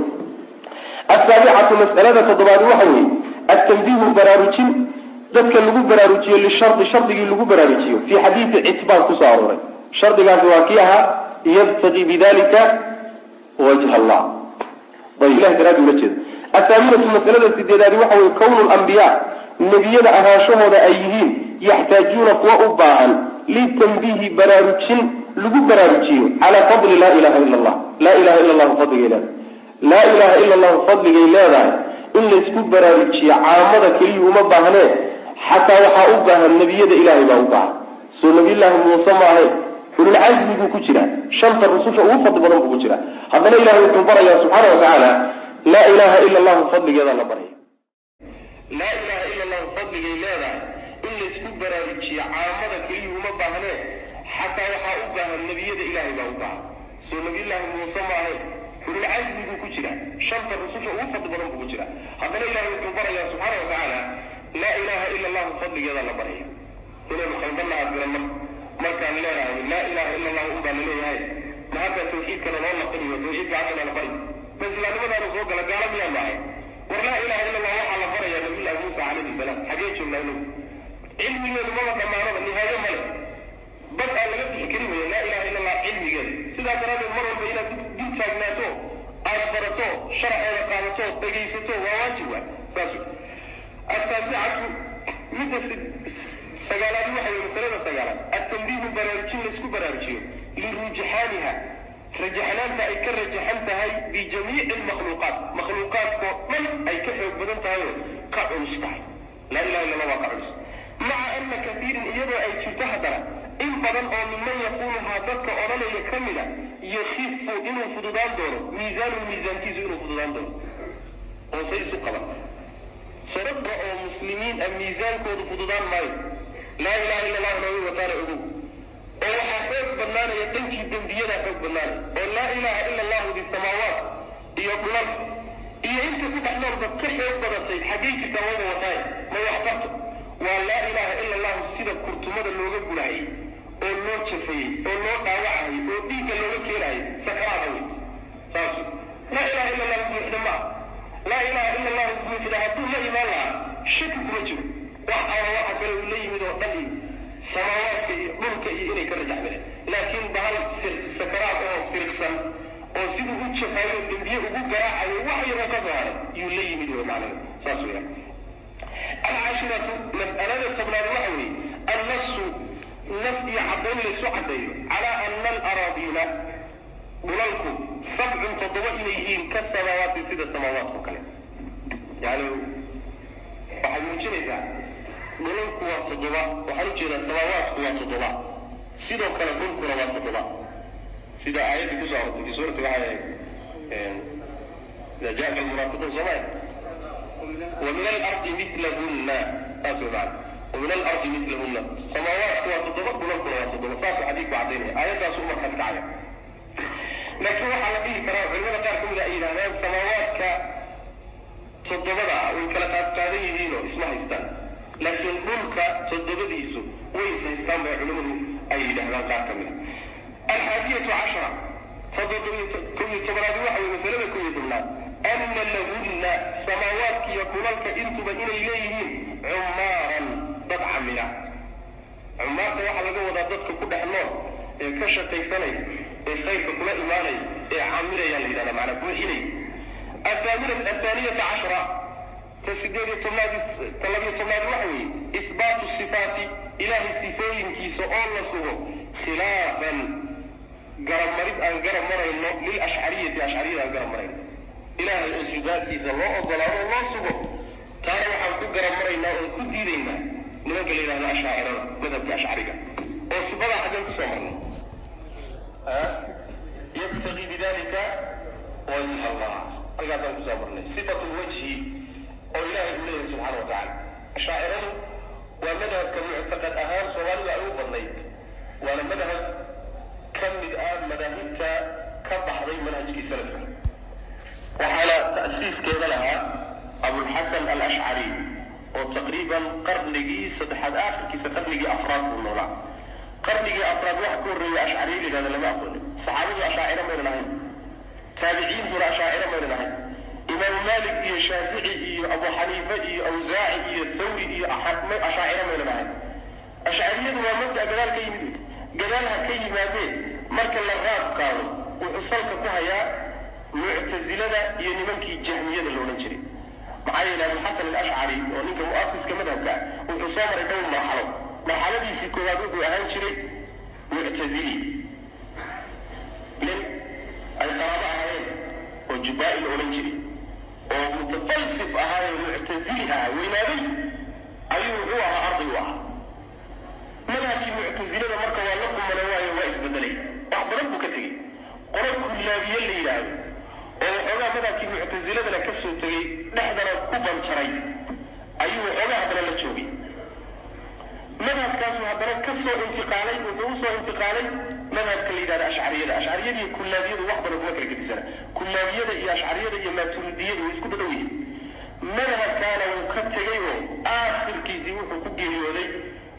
السابعة مسألة تضبار وحوي التنبيه براروجين ذلك اللغو براروجي للشرط شرط اللغو براروجي في حديث اعتبار كساروري شرط قاعد واقعها يبتغي بذلك وجه الله طيب الله تراد مسجد الثامنة مسألة السديدات وحوي كون الأنبياء نبينا أهاشهم أيهين يحتاجون قوة باعا للتنبيه براروجين لغو براروجي على فضل لا إله إلا الله لا إله إلا الله فضل إله لا إله إلا الله فضل إله إلا يسكب براروجي عامة كليه ومباهنه حتى وحاوبها النبي يد إلهي ما وقع سو نبي الله موسى عليه كل العزم بكجرة شرط الرسول وفضل بدن بكجرة هذا لا إله إلا الله سبحانه وتعالى لا إله إلا الله فضل يد الله بري لا إله إلا الله فضل إله إلا يسكب براروجي عامة كليه ومباهنه حتى وحاوبها النبي يد إلهي ما وقع سو نبي الله موسى عليه كل العزم بكجرة شرط الرسول وفضل بدن بكجرة هذا لا إله إلا الله سبحانه وتعالى لا إله إلا الله فضل يد الله بري كل مخلد الله عز وجل مركا لا إله إلا الله أوضى لله هاي ما هذا توحيد كان الله قريب وتوحيد عدل على قريب بس لأنه ماذا نصوك لقال بي الله ولا إله إلا الله على قريب يا نبي الله موسى عليه السلام حديث من له علمي لماذا كما رأى النهاية ملك بدأ لنفسه كلمة لا إله إلا الله علمي قال سيدا تراد المرة بإلى دين ساقناته أصبرته شرع وقامته تقيسته وواجبه فاسو التاسعة مثل سجالات وحي مثلا سجالات التنبيه براروجين لسكو براروجين لرجحانها رجحنانها أي كرجحنتها بجميع المخلوقات مخلوقات من أي كفر بدنتها كأنستحي لا إله إلا الله وكأنس مع أن كثير يدعو أي تتهدر إن بدن أو ممن يقولها ذاتك أولا يكمل يخف إنه فضدان دوره ميزان الميزان تيزو إنه فضدان دوره وسيسو قبل سربع مسلمين الميزان كود فضدان ماي لا إله إلا الله نوي وطار عدو وحفظ بنانا يتنكي بندينا حفظ بنانا ولا إله إلا الله ذي السماوات يقول إيه أنت فتح نرض كيف يقدر السيد حقيقي تواب وطايا ما يحفظه ولا إله إلا الله السيدة كرتمات اللي يقول هاي والنور شفيه والنور قاوعه وديك اللي يقول هاي سكراته لا إله إلا الله اسمه حدما لا إله إلا الله اسمه حدما هدوه لا إله الله شكل مجمع واحد قالوا لي من وقتي سماوات ملك إني كرجع منه لكن بهال سكرات أو فرقسا أو سيده شفاية الدنيا وجود جراحة وحي وكذا يولي من ومعنى صاصية العاشرة مسألة قبل الوحي النص نفي عبدين لسعدي على أن الأراضين بلالكم 7 تضوء إليهم كالسماوات سيد السماوات وكذا يعني waxay muujinaysaa dhulku waa 7 waxaa u jeeda samaawaadku waa 7 sidoo kale dhulkuna waa 7 sida aayadda ku soo aragtay suurta waxay جاء المنافقون زمان ومن الأرض مثلهن أسمع ومن الأرض مثلهن سماوات وتضرب لكم وتضرب فاس حديث بعدين آيات سورة الكعبة لكن وحنا فيه كلام علماء قالوا إلى إيران سماوات صدبها وكلات هذه دينه اسمها إستان لكن ملك صدبه ديسو ويس إستان بعلومه أي لهذا قاكمل 11 فضل كل تبراد واحد ومثلا كل دولار ana lahunna samaawaadka iyo kulalka intuba inay leeyihiin cumaaran dad camila. cumaarta waxaa laga wadaa dadka ku dhex nool ee ka shaqaysanaya ee khayrka kula imaanaya ee caamilaya la yidhahda macnaa buuxinay. athaaniyata cashra تسديد الطلاب وحوي إثبات الصفات إله الصفين كيسو الله سوه خلافا قرم مريض أن قرم مرين للأشعرية أشعرية أن قرم مرين إله الصفات كيسو الله أضلال الله سوه كان وحاكو قرم مرين أن كد دينا ننقل إله الأشعر مذهب الأشعرية والصفات حاجة كسومرنا يبتغي بذلك وجه الله أيضا كسومرنا صفة الوجه والله إليه سبحانه وتعالى. الشاعر ومذهب كمعتقد أهام صوالي أيوب النيب وأنا مذهب كم الآن مذاهبك كبحرين منهج سلفا. وعلى تأسيس كذا لها أبو الحسن الأشعري وتقريبا قرنجي صدحت آخر كيف قرنجي أفراد بالنوع قرنجي أفراد واحد كوري أشعري لهذا لما أقول صحابي أشاعر من العين تابعين دول أشاعر من العين إمام مالك إيه شافعي إيه أبو حنيفة إيه أوزاعي إيه الثوري إيه أشاعر من العين أشعرية ومبدأ جلال كيمين جلالها كيماتين مركز الغاب قالوا وحصلك كهيا معتزلة يعني منكي جهمية اللي ننشري معايا أبو الحسن الأشعري ونيك مؤسس كمذهب كان وحصامر يكون مرحلة دي في كوادوك وأهنشري معتزلي من القرابة أهين وجباء الأولنجري ومتفلسف أهاي معتزلها وينادي أيوه أرضيوها منها في معتزلة مركة واللقم منوايا وائس بدلي بعض ربك تجي قرب كلابيا اللي يلاوي وحولا منها في معتزلة لكسو تجي نحضر كوبا شري أيوه حولا هذا لتشوبي منها كاسو هذا كسو انتقالي وبوصو انتقالي منها كليدا الأشعرية الأشعرية دي كلابيا وحضر بوكر كتسنة كلابيا دي أشعرية دي ما تردية ويسكو بدوية منها كان وكتجيه آخر كيزي وحكوكي يولي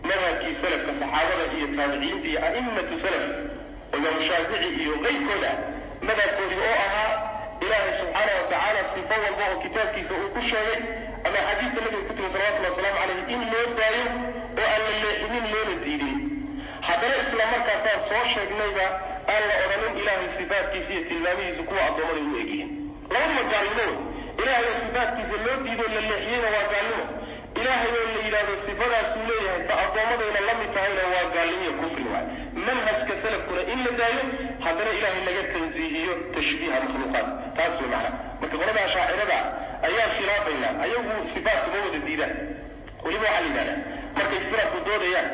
منهجي سلف كصحابة هي التابعين في أئمة سلف ويوم الشافعي وغير كذا ماذا قرئوها إله سبحانه وتعالى صفة والله كتاب كيف كل شيء أما حديث الذي كتب صلى الله عليه وسلم عليه إن لون دايم وأن الليحنين لون الدينين حتى الإسلام مركز صور شيئا أن أرنون إله الصفات كيفية تلمامي زكوة الضمان الوئيين لما قالوا إله الصفات كيف اللون دينون لليحيين وقالوا إلهي اللي إلى الصفات سولية تأضامد إلى الله تعالى وقالية كفر واحد منهج كسلف كنا إلا دايم حضر إلهي اللي جد تنزيهية تشبيه المخلوقات تاسوا معنا مكبرنا شاعر بقى أيها خلافنا أيها صفات موجود الدينة ولما علمنا مركز فرق الدور إياه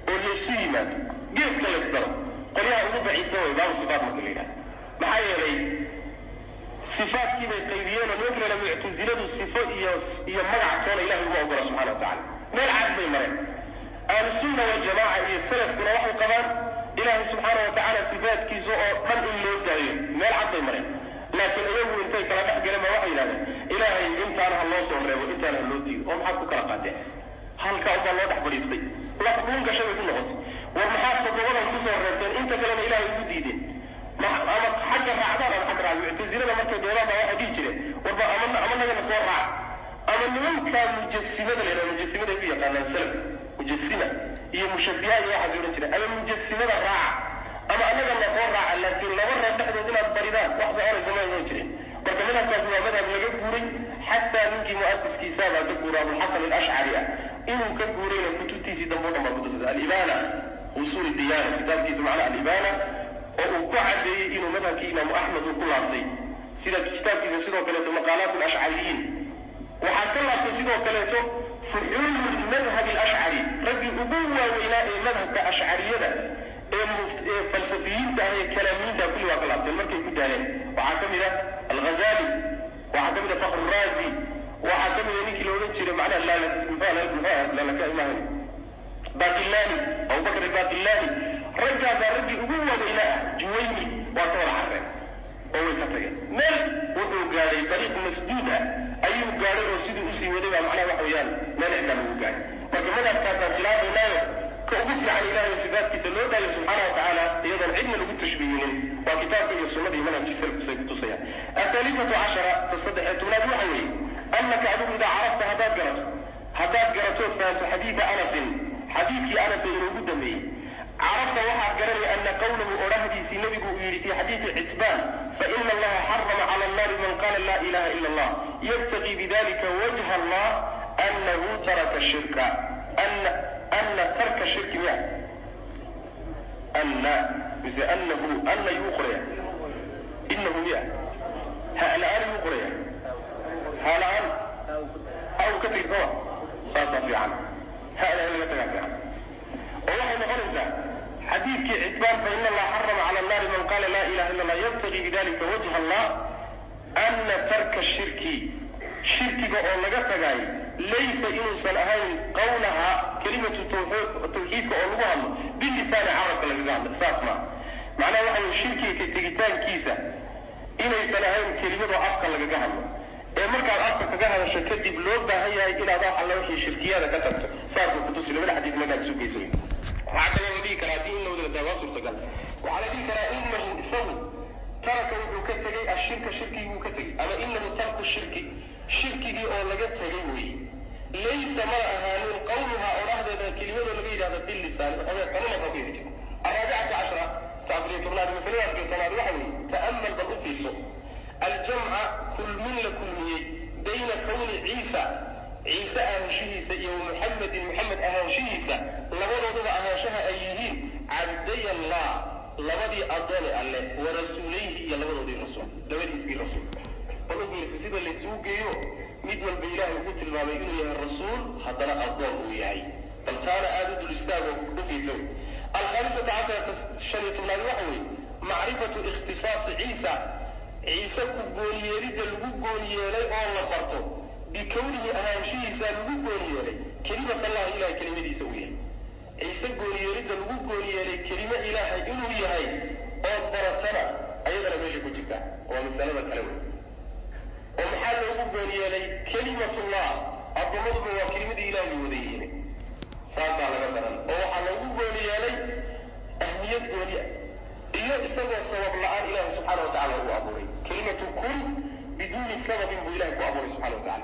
واللي سيمات جيب كلا الضرب قل يا أبو بعيد دوري لا صفات مكلنا محايا لي صفات كده قيديين ونقل لما يعتزلوا الصفات هي مرعى كون إله هو أقول سبحانه وتعالى مرعى بمرين أهل السنة والجماعة هي السلف كنا وحي قبان إله سبحانه وتعالى صفات كيزوء من إلا يبدأين مرعى بمرين لكن أيوه انتهي كلا تحقي لما وحي لنا إلهي انت أنا الله صغره وانت أنا اللوتي ومحاكو كلا قاته هل كأوضا الله تحبر يصدي لقبون كشبه كل غد والمحاسة ولا انتصر الرسال انت كلام إلهي يبديدين أما حاجة رعدان أنا حاجة رعدان يعتزلنا مركز دولاب واحد يجري وربا أمنا لنا صورة أما النوم كان مجسمة لنا مجسمة فيها قال السلف مجسمة هي مشبهة واحد يقول أما مجسمة الراعة أما أنا لنا صورة لكن لو مرة تحدث لنا الضريبات واحدة أولا زمان يجري وكمنا كذا مذهب لجبوري حتى منك مؤسس كتابة جبور أبو الحسن الأشعري إنه كبورين كتبتي في دمونا ما بدوس الإبانة وصول الديانة كتاب كتب معنا الإبانة وقعد إنه مذهب إمام أحمد وكل عصي سيدة كتاب كتاب سيدة وكالته مقالات الأشعريين وحتى الله سيدة وكالته فحول المذهب الأشعري ربي أبوة وإلى المذهب كأشعرية فلسفيين ده كلامين ده كل وكالات المركز كده عليه وعتمد الغزالي وعتمد فخر الرازي وعتمد ينيك لو ننشر معنا لا كإمام باقلاني أو بكر الباقلاني رجع ذا رجل أبوه إلى جويني وطور حرم أول فترة مال وقو قالي طريق مسدودة أيوه قالي رسيد أسي ودبع معنا وحويان ما نعمله قالي فكمنا كانت خلاف الله كأبسي عن إله وصفات كتلودا سبحانه وتعالى أيضا علم لقد تشبيهين وكتاب السنة منها في السلف سيكتو سيئا الثالثة عشرة تصدح تولاد وحوي أنك أدوم إذا عرفت هداد جرتوت فأنت حديث أنس الوجود به عرفت واحد قرر أن قوله أرهدي في نبي في حديث عتبان فإن الله حرم على النار من قال لا إله إلا الله يبتغي بذلك وجه الله أنه ترك الشرك أن ترك الشرك يعني أن يقرأ إنه يعني الآن يقرأ الآن أو كتب سواء صار عنه هذا اللي يتكلم عنه وواحد نقول حديث عتبان فإن الله حرم على النار من قال لا إله إلا الله يبتغي بذلك وجه الله أن ترك الشرك بأول لقصة ليس إنسان أهين قولها كلمة التوحيد كأولوها باللسان عرق لقصة فاسمع معناه واحد الشرك كتجتان كيسة إنسان أهين كلمة أفقى لقصة marka aad ka gaadho shirkadii loo baahan yahay inaad wax alla wixii shirkiyada ka tagto saas ku tusilo wala xadiid magac soo geysay waxa kale oo dhigi kara in loo wada daawo suurtagal waxa la dhigi kara in man isagu taraka uu ka tagay ashirka shirkii uu ka tagay ama innahu tarku shirkii oo laga tagay weey laysa ma ahaanun qawluha orahda kelimada laga yiraahdo bil lisan oo kalama ka fiirto arabi'at 10 تعبير طلاب مثلات كما وحوي تأمل بالقصة الجمع كل من لكل بين كون عيسى أهوشيسة ومحمد أهوشيسة لوضع أهوشها أيهين عبدي الله لوضي أضل الله ورسوليه يلوضي الرسول لوضي في الرسول قلوا بالسيدة اللي سوقيه مدوى البيلاه وقلت الماميين يا الرسول حتى لا أضل وياي بل كان آدد الإسلام وقفي له الخامسة عشرة شريط الله وحوي معرفة اختصاص عيسى كبوليريد الكبوليري الله فرطه بكونه أهانشيسا الكبوليري كلمة الله إله كلمة يسويها عيسى كبوليريد الكبوليري كلمة إله إنه يهي أصبر أيضا ماشي كتبتا ومن سلامة كلمة ومحال الكبوليري كلمة الله الضمض هو كلمة إله يوديه صارت على مثلا وحال الكبوليري أهمية كبوليري إلا بسبب سبب الله إله سبحانه وتعالى هو أبوري كلمة كل بدون سبب بإله هو أبوري سبحانه وتعالى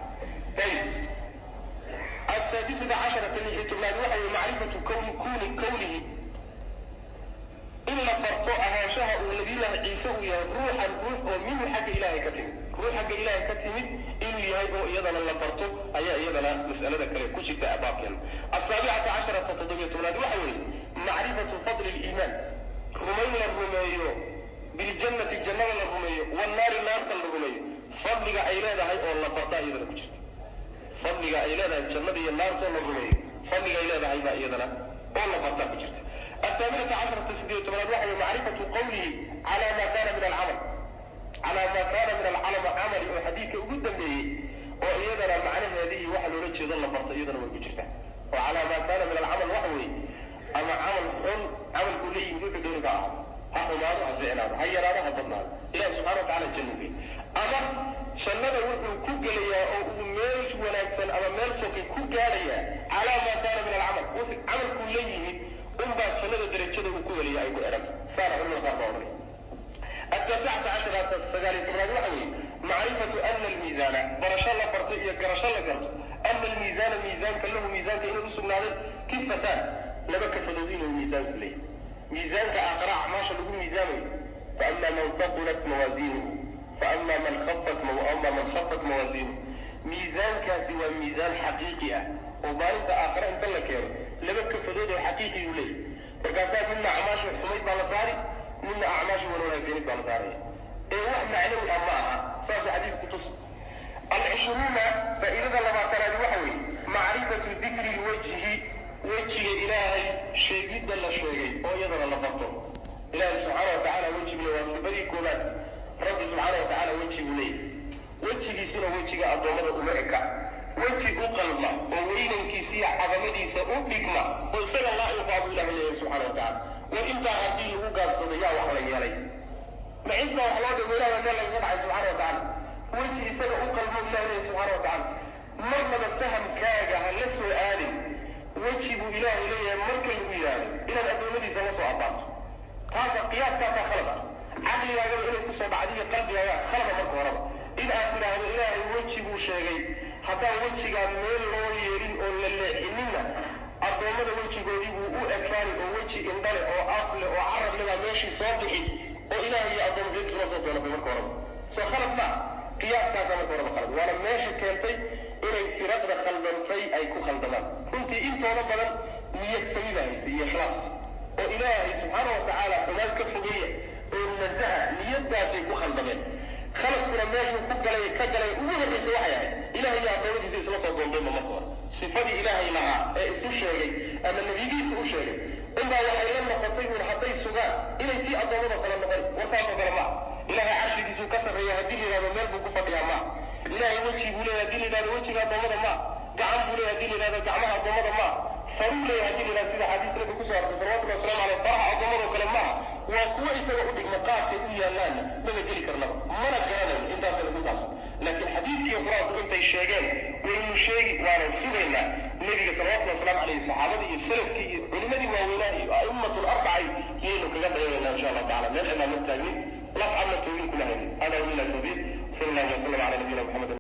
طيب السادسة عشرة اللي تبلاد وحي معرفة كونه إلا فرطوءها شهر والذي له عيسى روح ومنه حق إله كتم روح حق إله كتم إنه يهيبه إيضا لله فرطوء أي إيضا مسألة كلام كشف أباكين السابعة عشرة تطبيق تبلاد وحي معرفة فضل الإيمان رمينا الرميو بالجنة الجنة الرميو والنار النار الرميو فضلك أيلادا هاي والله فرطاء إذا كجرت فضلك أيلادا الجنة النار الرميو فضلك أيلادا هاي بأيضا والله فرطاء كجرت الثامنة عشرة تسديد تبرد وحي معرفة قوله على ما كان من العمل عمل وحديث وجدا به وأيضا معنى هذه وحل ورجي ظل فرطاء أيضا وكجرت وعلى ما كان من العمل وحوي أما عمل كلي يمكن دون بعض حقه ماذا حزينا هيا هذا حضرنا إله سبحانه وتعالى الجنوبي أما شننا وحنا كوجليا أو ميلش ولا كان أما ميلسوك كوجليا على ما كان من العمل عمل كلي بعد شننا درجة كوجليا أيقول أرب صار عمره صار التاسعة عشرة السجالي تبرد وحوي معرفة أن الميزان برش الله فرطية قرش الله قرش أن الميزان كله ميزان كأنه بسم عليه كفتان لما كفدودين الميزان كله ميزان كأقرع عماشا لقول ميزانه فأما من ثقلت موازينه فأما من خفت موازينه ميزان كاسوا ميزان حقيقي وبارك أقرع انت لك لما كفدوده الحقيقي يليه فقالت منا عماشا حميد بالطاري منا أعماشا ونونا يفينيك بالطاري واحد معلوم الأماها صاص حديث قطص 20 فإذا لما ترى الوحوي معرفة ذكر وجه إلهي شيء جدا لا شيء أو يظهر الله فقطه إلهي سبحانه وتعالى وجه بلواسبري كولات رب سبحانه وتعالى وجه بليه وجه سنة وجه أضمد أمريكا وجه أقلما ووين كيسية عظمدي سأبلغما وصل الله يقعب إلى سبحانه وتعالى وإنت عزيزه قال صديا وحلي عليه ما إنت وحلاد ولا وزال الله سبحانه وتعالى وجه سنة أقلما إلهي سبحانه وتعالى مرنا بتهم كاجة هلسه آلي وجهه إله إليه مركز إله إلى الأدومدي ثلاثة أبعاد هذا قياس كاتا خلقا عقلي يا جماعة إنه كسر بعديه قلبي يا خلق مكورة إذا أقول هذا إلهي وجهي وشيء حتى وجهي قال ميل هو يرين أو إننا الضوء وجهي قريب وأكفان ووجهي إندلع وأقل وعرض لنا ماشي صادقي وإلهي أضم ذلك رسول الله بمكورة سخلق ما قياس كذا مكورة بقلب وأنا ماشي كنتي إلى انفراد خلدن في أي كو خلدمان كنت إنت ربنا نية سيدة هي إخلاص وإلهي سبحانه وتعالى هناك كفوية ونزها نية ذاتي كو خلدمان خلق كنا ماشي وكجلي كجلي وهذا السواحي إلهي أعطوني ذي سلطة ضمن مكورة صفاتي إلهي لها اسم شيء أما النبي اسم شيء إما وحيلنا خطيه حتى السجاء إلى في أضرار صلى الله عليه وسلم وكان معه إلهي عرش جسو كسر يهدي لنا ومال بكفتها معه إلهي وجهي بولا يهدي لنا وجهنا ضمن معه قعم بولا يهدي لنا قعمها ضمن معه فرولا يهدي لنا سيدة حديث لك كسر صلوات الله والسلام على الفرح ضمن وكلام معه وكويس وأدك مقاطع إيا لنا ما يجري كرنا ما نجانا إنت أصلا لكن حديث يقرأ أنت الشيغان وإنه شيء وانا سبيلنا النبي صلى الله عليه وسلم عليه الصحابة السلف كي علمني وولائي أئمة الأربعة يلو كذا إن شاء الله تعالى من الإمام التاني لا تعلم تقول كل هذه هذا هو الذي صلى الله عليه وسلم على نبينا محمد